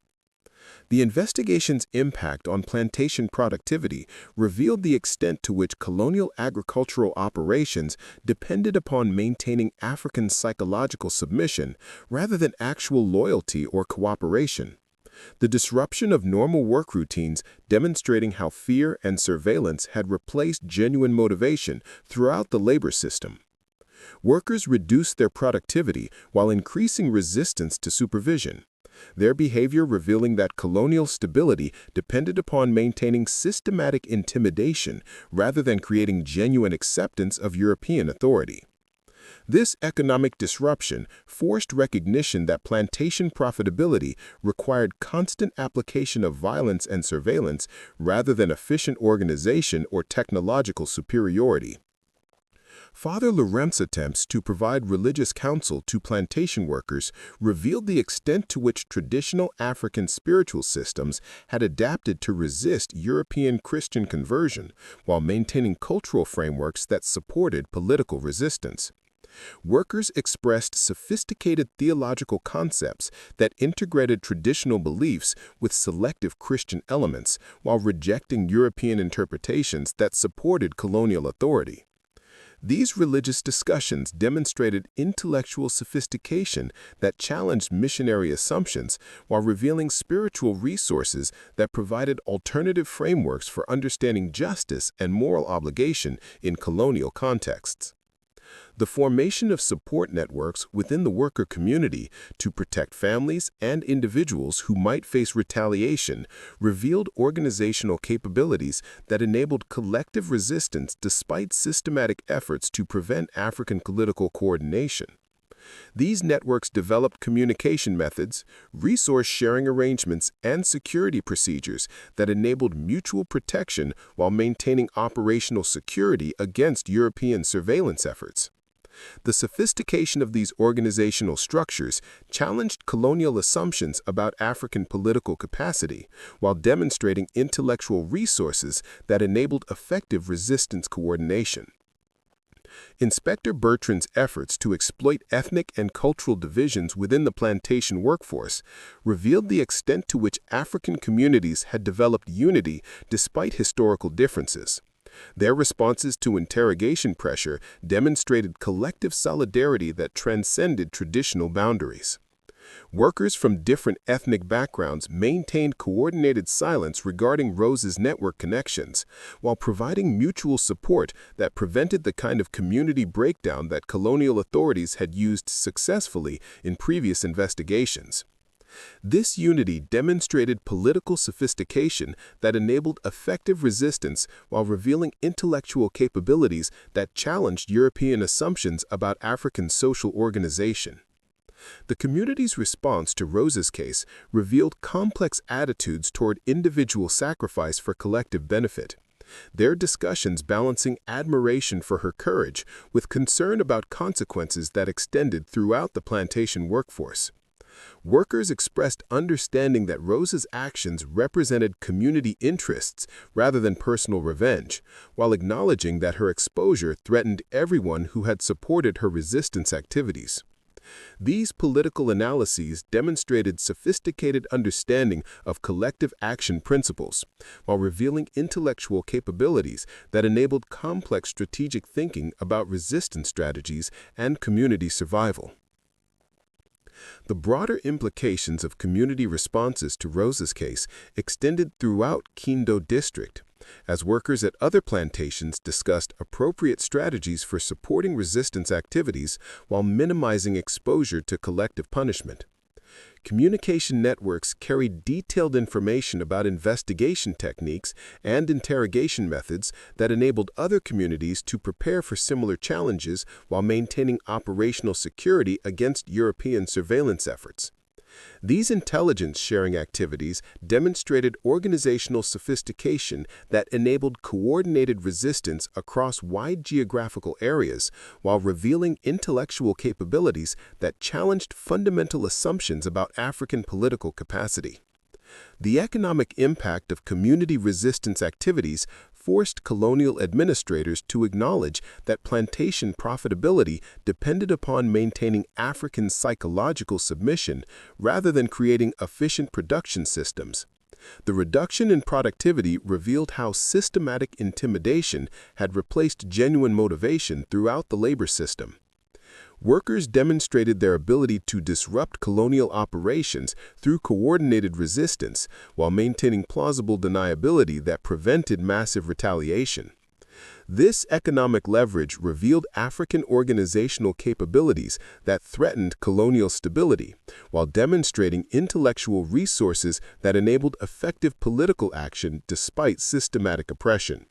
The investigation's impact on plantation productivity revealed the extent to which colonial agricultural operations depended upon maintaining African psychological submission rather than actual loyalty or cooperation. The disruption of normal work routines demonstrating how fear and surveillance had replaced genuine motivation throughout the labor system. Workers reduced their productivity while increasing resistance to supervision, their behavior revealing that colonial stability depended upon maintaining systematic intimidation rather than creating genuine acceptance of European authority. This economic disruption forced recognition that plantation profitability required constant application of violence and surveillance rather than efficient organization or technological superiority. Father Lorent's attempts to provide religious counsel to plantation workers revealed the extent to which traditional African spiritual systems had adapted to resist European Christian conversion while maintaining cultural frameworks that supported political resistance. Workers expressed sophisticated theological concepts that integrated traditional beliefs with selective Christian elements while rejecting European interpretations that supported colonial authority. These religious discussions demonstrated intellectual sophistication that challenged missionary assumptions while revealing spiritual resources that provided alternative frameworks for understanding justice and moral obligation in colonial contexts. The formation of support networks within the worker community to protect families and individuals who might face retaliation revealed organizational capabilities that enabled collective resistance despite systematic efforts to prevent African political coordination. These networks developed communication methods, resource sharing arrangements, and security procedures that enabled mutual protection while maintaining operational security against European surveillance efforts. The sophistication of these organizational structures challenged colonial assumptions about African political capacity while demonstrating intellectual resources that enabled effective resistance coordination. Inspector Bertrand's efforts to exploit ethnic and cultural divisions within the plantation workforce revealed the extent to which African communities had developed unity despite historical differences. Their responses to interrogation pressure demonstrated collective solidarity that transcended traditional boundaries. Workers from different ethnic backgrounds maintained coordinated silence regarding Rosa's network connections, while providing mutual support that prevented the kind of community breakdown that colonial authorities had used successfully in previous investigations. This unity demonstrated political sophistication that enabled effective resistance while revealing intellectual capabilities that challenged European assumptions about African social organization. The community's response to Rosa's case revealed complex attitudes toward individual sacrifice for collective benefit, their discussions balancing admiration for her courage with concern about consequences that extended throughout the plantation workforce. Workers expressed understanding that Rosa's actions represented community interests rather than personal revenge, while acknowledging that her exposure threatened everyone who had supported her resistance activities. These political analyses demonstrated sophisticated understanding of collective action principles, while revealing intellectual capabilities that enabled complex strategic thinking about resistance strategies and community survival. The broader implications of community responses to Rosa's case extended throughout Kindu District, as workers at other plantations discussed appropriate strategies for supporting resistance activities while minimizing exposure to collective punishment. Communication networks carried detailed information about investigation techniques and interrogation methods that enabled other communities to prepare for similar challenges while maintaining operational security against European surveillance efforts. These intelligence-sharing activities demonstrated organizational sophistication that enabled coordinated resistance across wide geographical areas while revealing intellectual capabilities that challenged fundamental assumptions about African political capacity. The economic impact of community resistance activities forced colonial administrators to acknowledge that plantation profitability depended upon maintaining African psychological submission rather than creating efficient production systems. The reduction in productivity revealed how systematic intimidation had replaced genuine motivation throughout the labor system. Workers demonstrated their ability to disrupt colonial operations through coordinated resistance while maintaining plausible deniability that prevented massive retaliation. This economic leverage revealed African organizational capabilities that threatened colonial stability, while demonstrating intellectual resources that enabled effective political action despite systematic oppression.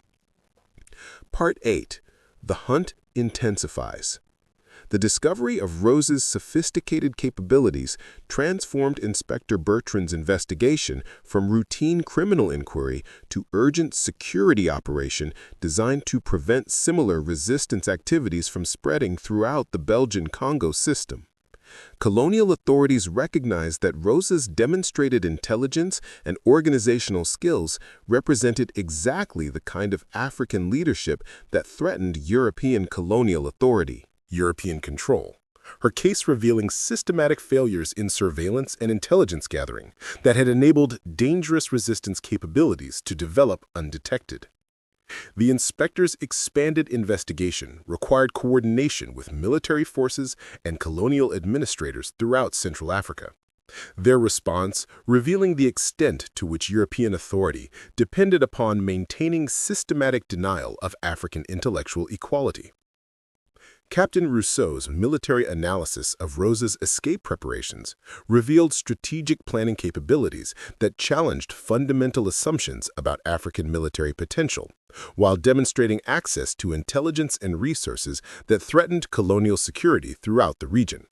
Part 8. The hunt intensifies. The discovery of Rosa's sophisticated capabilities transformed Inspector Bertrand's investigation from routine criminal inquiry to urgent security operation designed to prevent similar resistance activities from spreading throughout the Belgian Congo system. Colonial authorities recognized that Rosa's demonstrated intelligence and organizational skills represented exactly the kind of African leadership that threatened European colonial authority. European control, her case revealing systematic failures in surveillance and intelligence gathering that had enabled dangerous resistance capabilities to develop undetected. The inspectors' expanded investigation required coordination with military forces and colonial administrators throughout Central Africa. Their response revealing the extent to which European authority depended upon maintaining systematic denial of African intellectual equality. Captain Rousseau's military analysis of Rosa's escape preparations revealed strategic planning capabilities that challenged fundamental assumptions about African military potential, while demonstrating access to intelligence and resources that threatened colonial security throughout the region.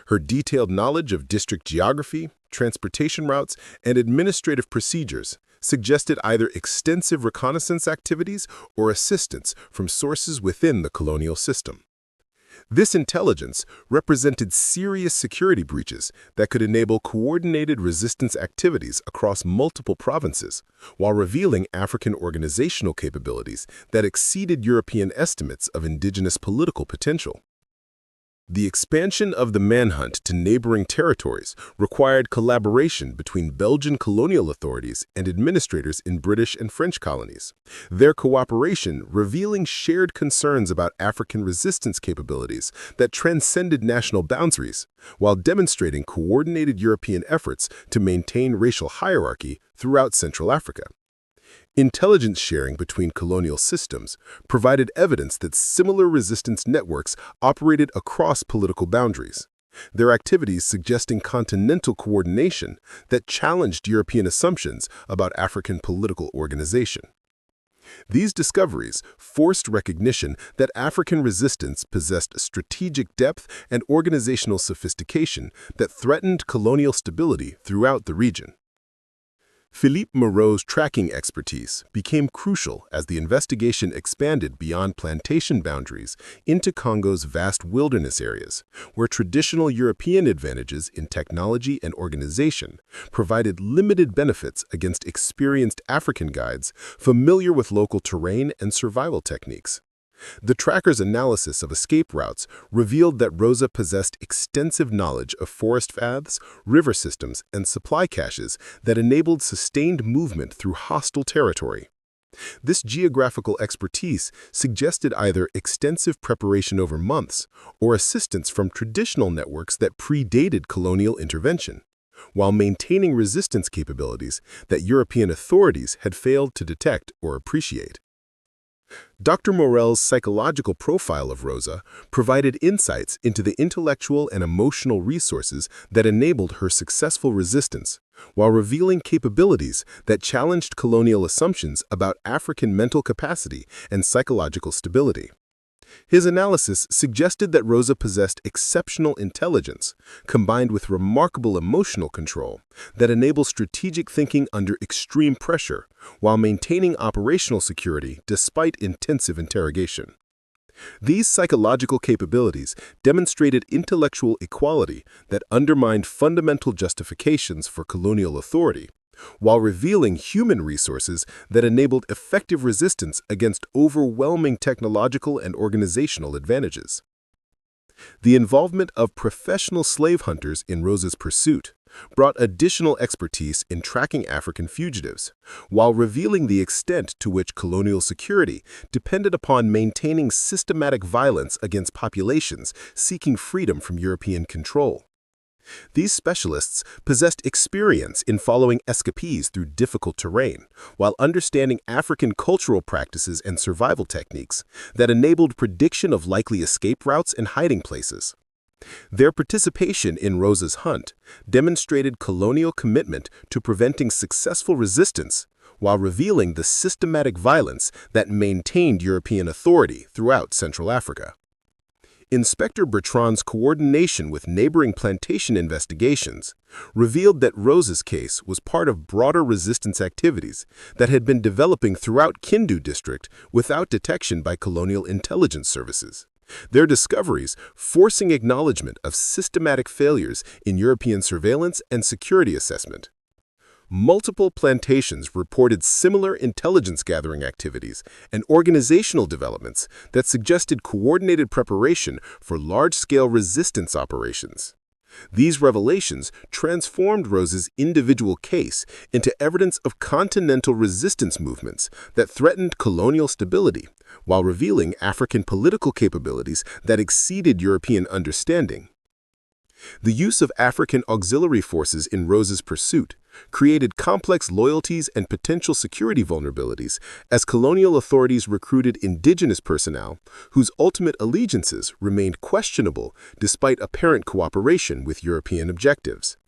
Her detailed knowledge of district geography, transportation routes, and administrative procedures suggested either extensive reconnaissance activities or assistance from sources within the colonial system. This intelligence represented serious security breaches that could enable coordinated resistance activities across multiple provinces, while revealing African organizational capabilities that exceeded European estimates of indigenous political potential. The expansion of the manhunt to neighboring territories required collaboration between Belgian colonial authorities and administrators in British and French colonies, their cooperation revealing shared concerns about African resistance capabilities that transcended national boundaries, while demonstrating coordinated European efforts to maintain racial hierarchy throughout Central Africa. Intelligence sharing between colonial systems provided evidence that similar resistance networks operated across political boundaries, their activities suggesting continental coordination that challenged European assumptions about African political organization. These discoveries forced recognition that African resistance possessed strategic depth and organizational sophistication that threatened colonial stability throughout the region. Philippe Moreau's tracking expertise became crucial as the investigation expanded beyond plantation boundaries into Congo's vast wilderness areas, where traditional European advantages in technology and organization provided limited benefits against experienced African guides familiar with local terrain and survival techniques. The tracker's analysis of escape routes revealed that Rosa possessed extensive knowledge of forest paths, river systems, and supply caches that enabled sustained movement through hostile territory. This geographical expertise suggested either extensive preparation over months or assistance from traditional networks that predated colonial intervention, while maintaining resistance capabilities that European authorities had failed to detect or appreciate. Dr. Morel's psychological profile of Rosa provided insights into the intellectual and emotional resources that enabled her successful resistance, while revealing capabilities that challenged colonial assumptions about African mental capacity and psychological stability. His analysis suggested that Rosa possessed exceptional intelligence, combined with remarkable emotional control, that enables strategic thinking under extreme pressure, while maintaining operational security despite intensive interrogation. These psychological capabilities demonstrated intellectual equality that undermined fundamental justifications for colonial authority, while revealing human resources that enabled effective resistance against overwhelming technological and organizational advantages. The involvement of professional slave hunters in Rosa's pursuit brought additional expertise in tracking African fugitives, while revealing the extent to which colonial security depended upon maintaining systematic violence against populations seeking freedom from European control. These specialists possessed experience in following escapees through difficult terrain, while understanding African cultural practices and survival techniques that enabled prediction of likely escape routes and hiding places. Their participation in Rosa's hunt demonstrated colonial commitment to preventing successful resistance, while revealing the systematic violence that maintained European authority throughout Central Africa. Inspector Bertrand's coordination with neighboring plantation investigations revealed that Rosa's case was part of broader resistance activities that had been developing throughout Kindu District without detection by colonial intelligence services. Their discoveries forcing acknowledgement of systematic failures in European surveillance and security assessment. Multiple plantations reported similar intelligence-gathering activities and organizational developments that suggested coordinated preparation for large-scale resistance operations. These revelations transformed Rosa's individual case into evidence of continental resistance movements that threatened colonial stability, while revealing African political capabilities that exceeded European understanding. The use of African auxiliary forces in Rosa's pursuit created complex loyalties and potential security vulnerabilities as colonial authorities recruited indigenous personnel whose ultimate allegiances remained questionable despite apparent cooperation with European objectives.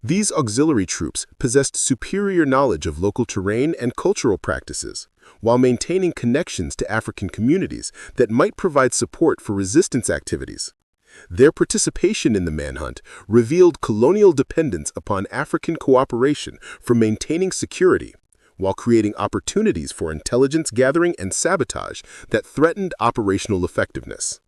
These auxiliary troops possessed superior knowledge of local terrain and cultural practices, while maintaining connections to African communities that might provide support for resistance activities. Their participation in the manhunt revealed colonial dependence upon African cooperation for maintaining security, while creating opportunities for intelligence gathering and sabotage that threatened operational effectiveness.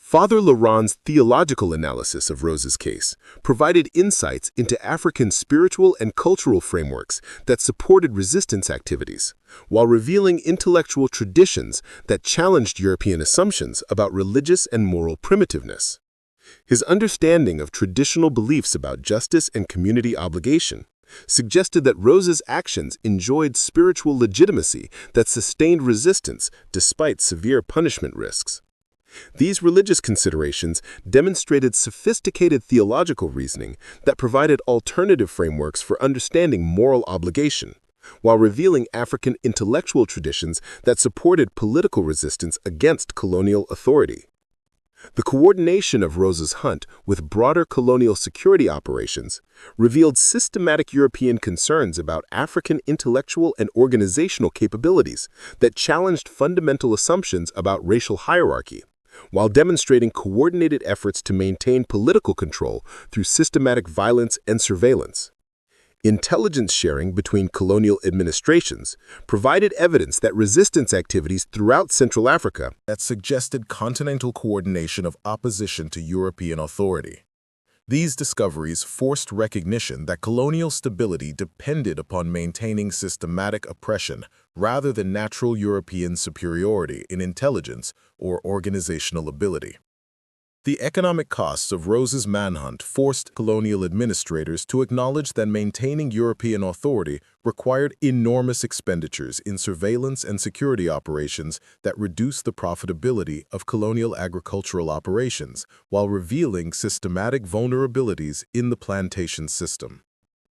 Father Laurent's theological analysis of Rosa's case provided insights into African spiritual and cultural frameworks that supported resistance activities, while revealing intellectual traditions that challenged European assumptions about religious and moral primitiveness. His understanding of traditional beliefs about justice and community obligation suggested that Rosa's actions enjoyed spiritual legitimacy that sustained resistance despite severe punishment risks. These religious considerations demonstrated sophisticated theological reasoning that provided alternative frameworks for understanding moral obligation, while revealing African intellectual traditions that supported political resistance against colonial authority. The coordination of Rosa's hunt with broader colonial security operations revealed systematic European concerns about African intellectual and organizational capabilities that challenged fundamental assumptions about racial hierarchy, while demonstrating coordinated efforts to maintain political control through systematic violence and surveillance. Intelligence sharing between colonial administrations provided evidence that resistance activities throughout Central Africa that suggested continental coordination of opposition to European authority. These discoveries forced recognition that colonial stability depended upon maintaining systematic oppression rather than natural European superiority in intelligence or organizational ability. The economic costs of Rosa's manhunt forced colonial administrators to acknowledge that maintaining European authority required enormous expenditures in surveillance and security operations that reduced the profitability of colonial agricultural operations while revealing systematic vulnerabilities in the plantation system.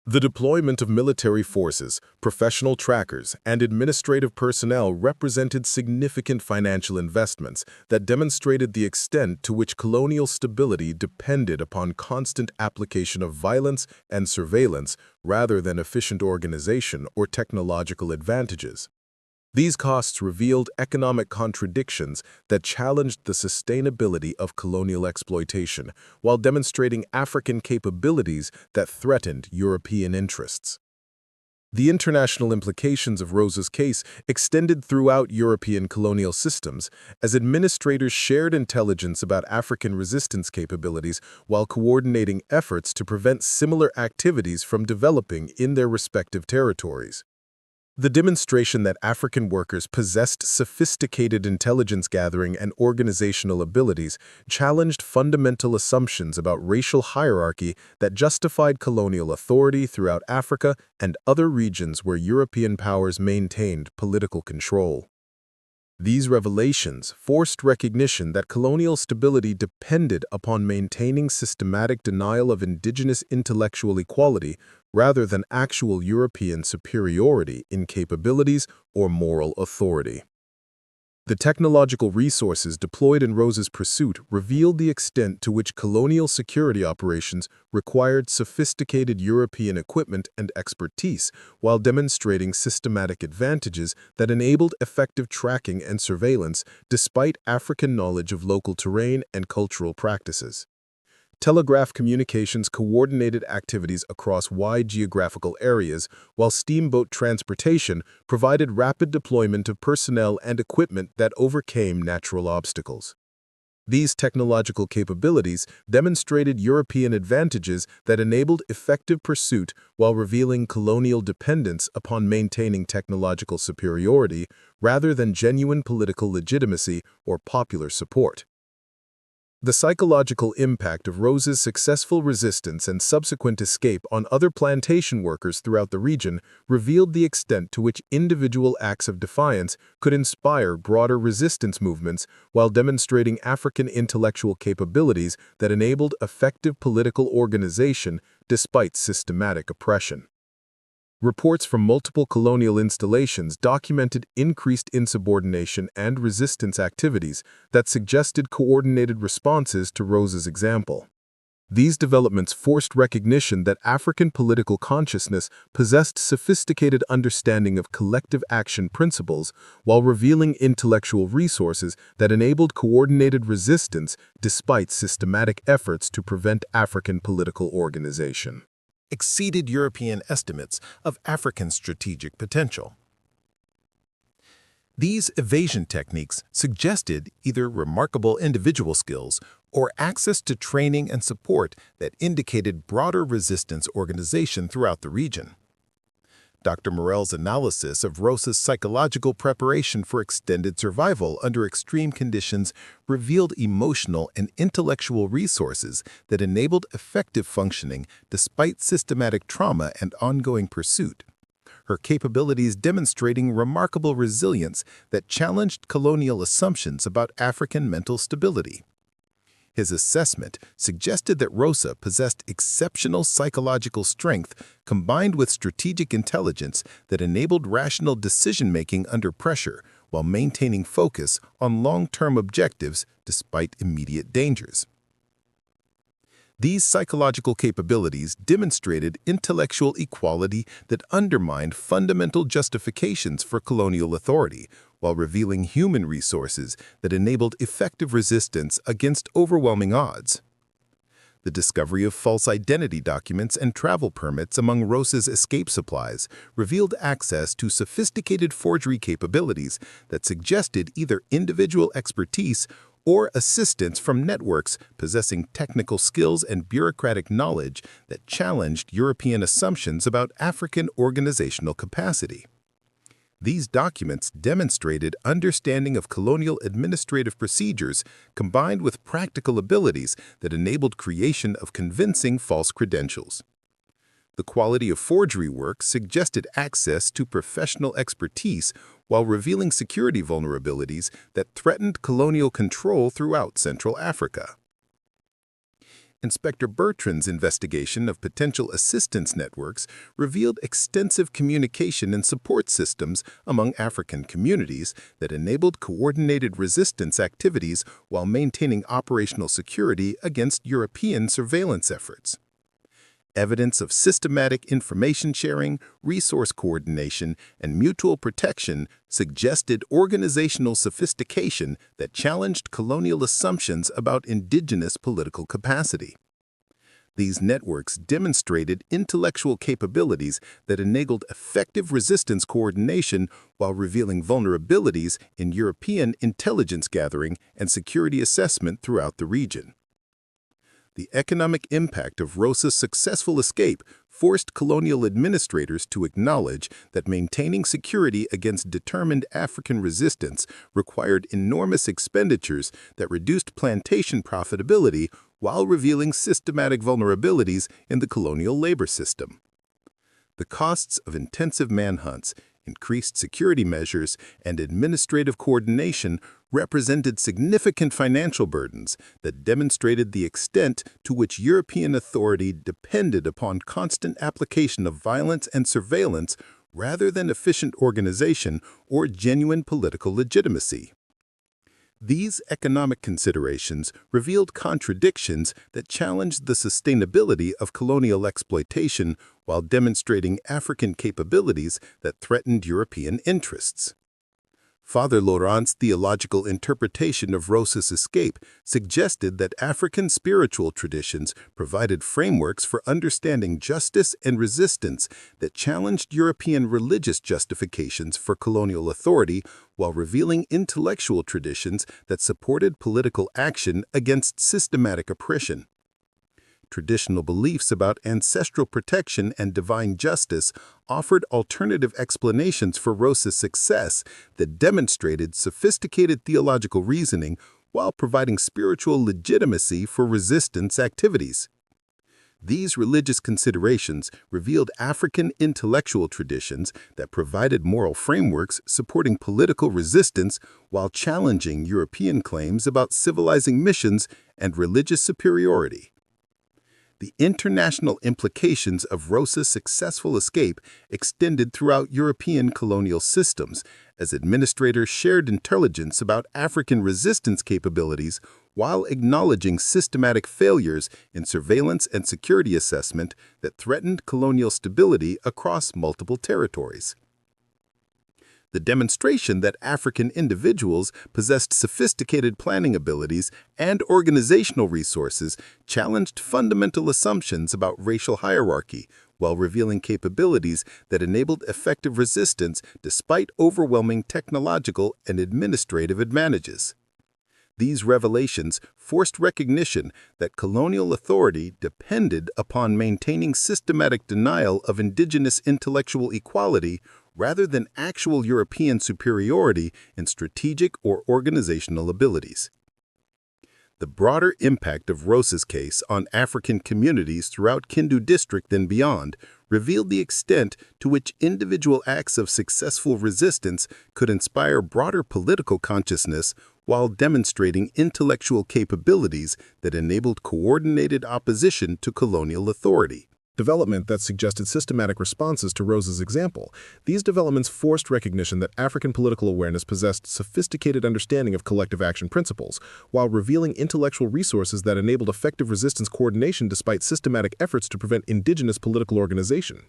The deployment of military forces, professional trackers, and administrative personnel represented significant financial investments that demonstrated the extent to which colonial stability depended upon constant application of violence and surveillance rather than efficient organization or technological advantages. These costs revealed economic contradictions that challenged the sustainability of colonial exploitation, while demonstrating African capabilities that threatened European interests. The international implications of Rosa's case extended throughout European colonial systems, as administrators shared intelligence about African resistance capabilities while coordinating efforts to prevent similar activities from developing in their respective territories. The demonstration that African workers possessed sophisticated intelligence gathering and organizational abilities challenged fundamental assumptions about racial hierarchy that justified colonial authority throughout Africa and other regions where European powers maintained political control. These revelations forced recognition that colonial stability depended upon maintaining systematic denial of indigenous intellectual equality rather than actual European superiority in capabilities or moral authority. The technological resources deployed in Rosa's pursuit revealed the extent to which colonial security operations required sophisticated European equipment and expertise, while demonstrating systematic advantages that enabled effective tracking and surveillance despite African knowledge of local terrain and cultural practices. Telegraph communications coordinated activities across wide geographical areas, while steamboat transportation provided rapid deployment of personnel and equipment that overcame natural obstacles. These technological capabilities demonstrated European advantages that enabled effective pursuit while revealing colonial dependence upon maintaining technological superiority rather than genuine political legitimacy or popular support. The psychological impact of Rosa's successful resistance and subsequent escape on other plantation workers throughout the region revealed the extent to which individual acts of defiance could inspire broader resistance movements while demonstrating African intellectual capabilities that enabled effective political organization despite systematic oppression. Reports from multiple colonial installations documented increased insubordination and resistance activities that suggested coordinated responses to Rosa's example. These developments forced recognition that African political consciousness possessed sophisticated understanding of collective action principles while revealing intellectual resources that enabled coordinated resistance despite systematic efforts to prevent African political organization. Exceeded European estimates of African strategic potential. These evasion techniques suggested either remarkable individual skills or access to training and support that indicated broader resistance organization throughout the region. Dr. Morell's analysis of Rosa's psychological preparation for extended survival under extreme conditions revealed emotional and intellectual resources that enabled effective functioning despite systematic trauma and ongoing pursuit. Her capabilities demonstrating remarkable resilience that challenged colonial assumptions about African mental stability. His assessment suggested that Rosa possessed exceptional psychological strength combined with strategic intelligence that enabled rational decision-making under pressure while maintaining focus on long-term objectives despite immediate dangers. These psychological capabilities demonstrated intellectual equality that undermined fundamental justifications for colonial authority, while revealing human resources that enabled effective resistance against overwhelming odds. The discovery of false identity documents and travel permits among Rosa's escape supplies revealed access to sophisticated forgery capabilities that suggested either individual expertise or assistance from networks possessing technical skills and bureaucratic knowledge that challenged European assumptions about African organizational capacity. These documents demonstrated understanding of colonial administrative procedures combined with practical abilities that enabled creation of convincing false credentials. The quality of forgery work suggested access to professional expertise while revealing security vulnerabilities that threatened colonial control throughout Central Africa. Inspector Bertrand's investigation of potential assistance networks revealed extensive communication and support systems among African communities that enabled coordinated resistance activities while maintaining operational security against European surveillance efforts. Evidence of systematic information sharing, resource coordination, and mutual protection suggested organizational sophistication that challenged colonial assumptions about indigenous political capacity. These networks demonstrated intellectual capabilities that enabled effective resistance coordination while revealing vulnerabilities in European intelligence gathering and security assessment throughout the region. The economic impact of Rosa's successful escape forced colonial administrators to acknowledge that maintaining security against determined African resistance required enormous expenditures that reduced plantation profitability while revealing systematic vulnerabilities in the colonial labor system. The costs of intensive manhunts, increased security measures, and administrative coordination represented significant financial burdens that demonstrated the extent to which European authority depended upon constant application of violence and surveillance rather than efficient organization or genuine political legitimacy. These economic considerations revealed contradictions that challenged the sustainability of colonial exploitation while demonstrating African capabilities that threatened European interests. Father Laurent's theological interpretation of Rosa's escape suggested that African spiritual traditions provided frameworks for understanding justice and resistance that challenged European religious justifications for colonial authority while revealing intellectual traditions that supported political action against systematic oppression. Traditional beliefs about ancestral protection and divine justice offered alternative explanations for Rosa's success that demonstrated sophisticated theological reasoning while providing spiritual legitimacy for resistance activities. These religious considerations revealed African intellectual traditions that provided moral frameworks supporting political resistance while challenging European claims about civilizing missions and religious superiority. The international implications of Rosa's successful escape extended throughout European colonial systems as administrators shared intelligence about African resistance capabilities while acknowledging systematic failures in surveillance and security assessment that threatened colonial stability across multiple territories. The demonstration that African individuals possessed sophisticated planning abilities and organizational resources challenged fundamental assumptions about racial hierarchy while revealing capabilities that enabled effective resistance despite overwhelming technological and administrative advantages. These revelations forced recognition that colonial authority depended upon maintaining systematic denial of indigenous intellectual equality rather than actual European superiority in strategic or organizational abilities. The broader impact of Rosa's case on African communities throughout Kindu District and beyond revealed the extent to which individual acts of successful resistance could inspire broader political consciousness while demonstrating intellectual capabilities that enabled coordinated opposition to colonial authority. Development that suggested systematic responses to Rosa's example. These developments forced recognition that African political awareness possessed sophisticated understanding of collective action principles, while revealing intellectual resources that enabled effective resistance coordination despite systematic efforts to prevent indigenous political organization.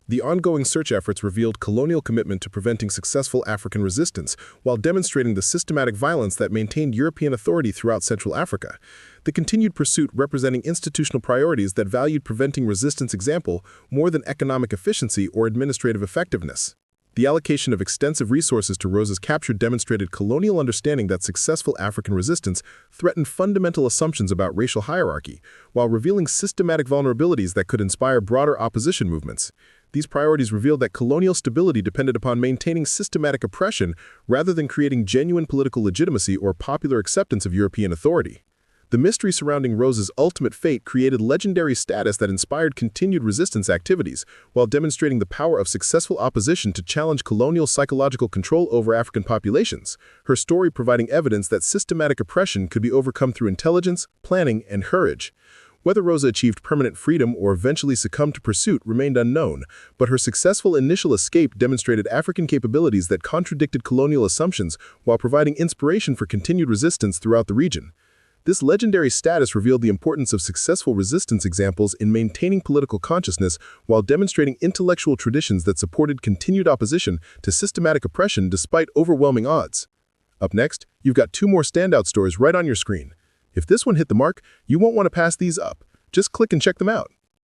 The ongoing search efforts revealed colonial commitment to preventing successful African resistance, while demonstrating the systematic violence that maintained European authority throughout Central Africa. The continued pursuit representing institutional priorities that valued preventing resistance example more than economic efficiency or administrative effectiveness. The allocation of extensive resources to Rosa's capture demonstrated colonial understanding that successful African resistance threatened fundamental assumptions about racial hierarchy, while revealing systematic vulnerabilities that could inspire broader opposition movements. These priorities revealed that colonial stability depended upon maintaining systematic oppression rather than creating genuine political legitimacy or popular acceptance of European authority. The mystery surrounding Rosa's ultimate fate created legendary status that inspired continued resistance activities, while demonstrating the power of successful opposition to challenge colonial psychological control over African populations, her story providing evidence that systematic oppression could be overcome through intelligence, planning, and courage. Whether Rosa achieved permanent freedom or eventually succumbed to pursuit remained unknown, but her successful initial escape demonstrated African capabilities that contradicted colonial assumptions while providing inspiration for continued resistance throughout the region. This legendary status revealed the importance of successful resistance examples in maintaining political consciousness while demonstrating intellectual traditions that supported continued opposition to systematic oppression despite overwhelming odds. Up next, you've got 2 more standout stories right on your screen. If this one hit the mark, you won't want to pass these up. Just click and check them out.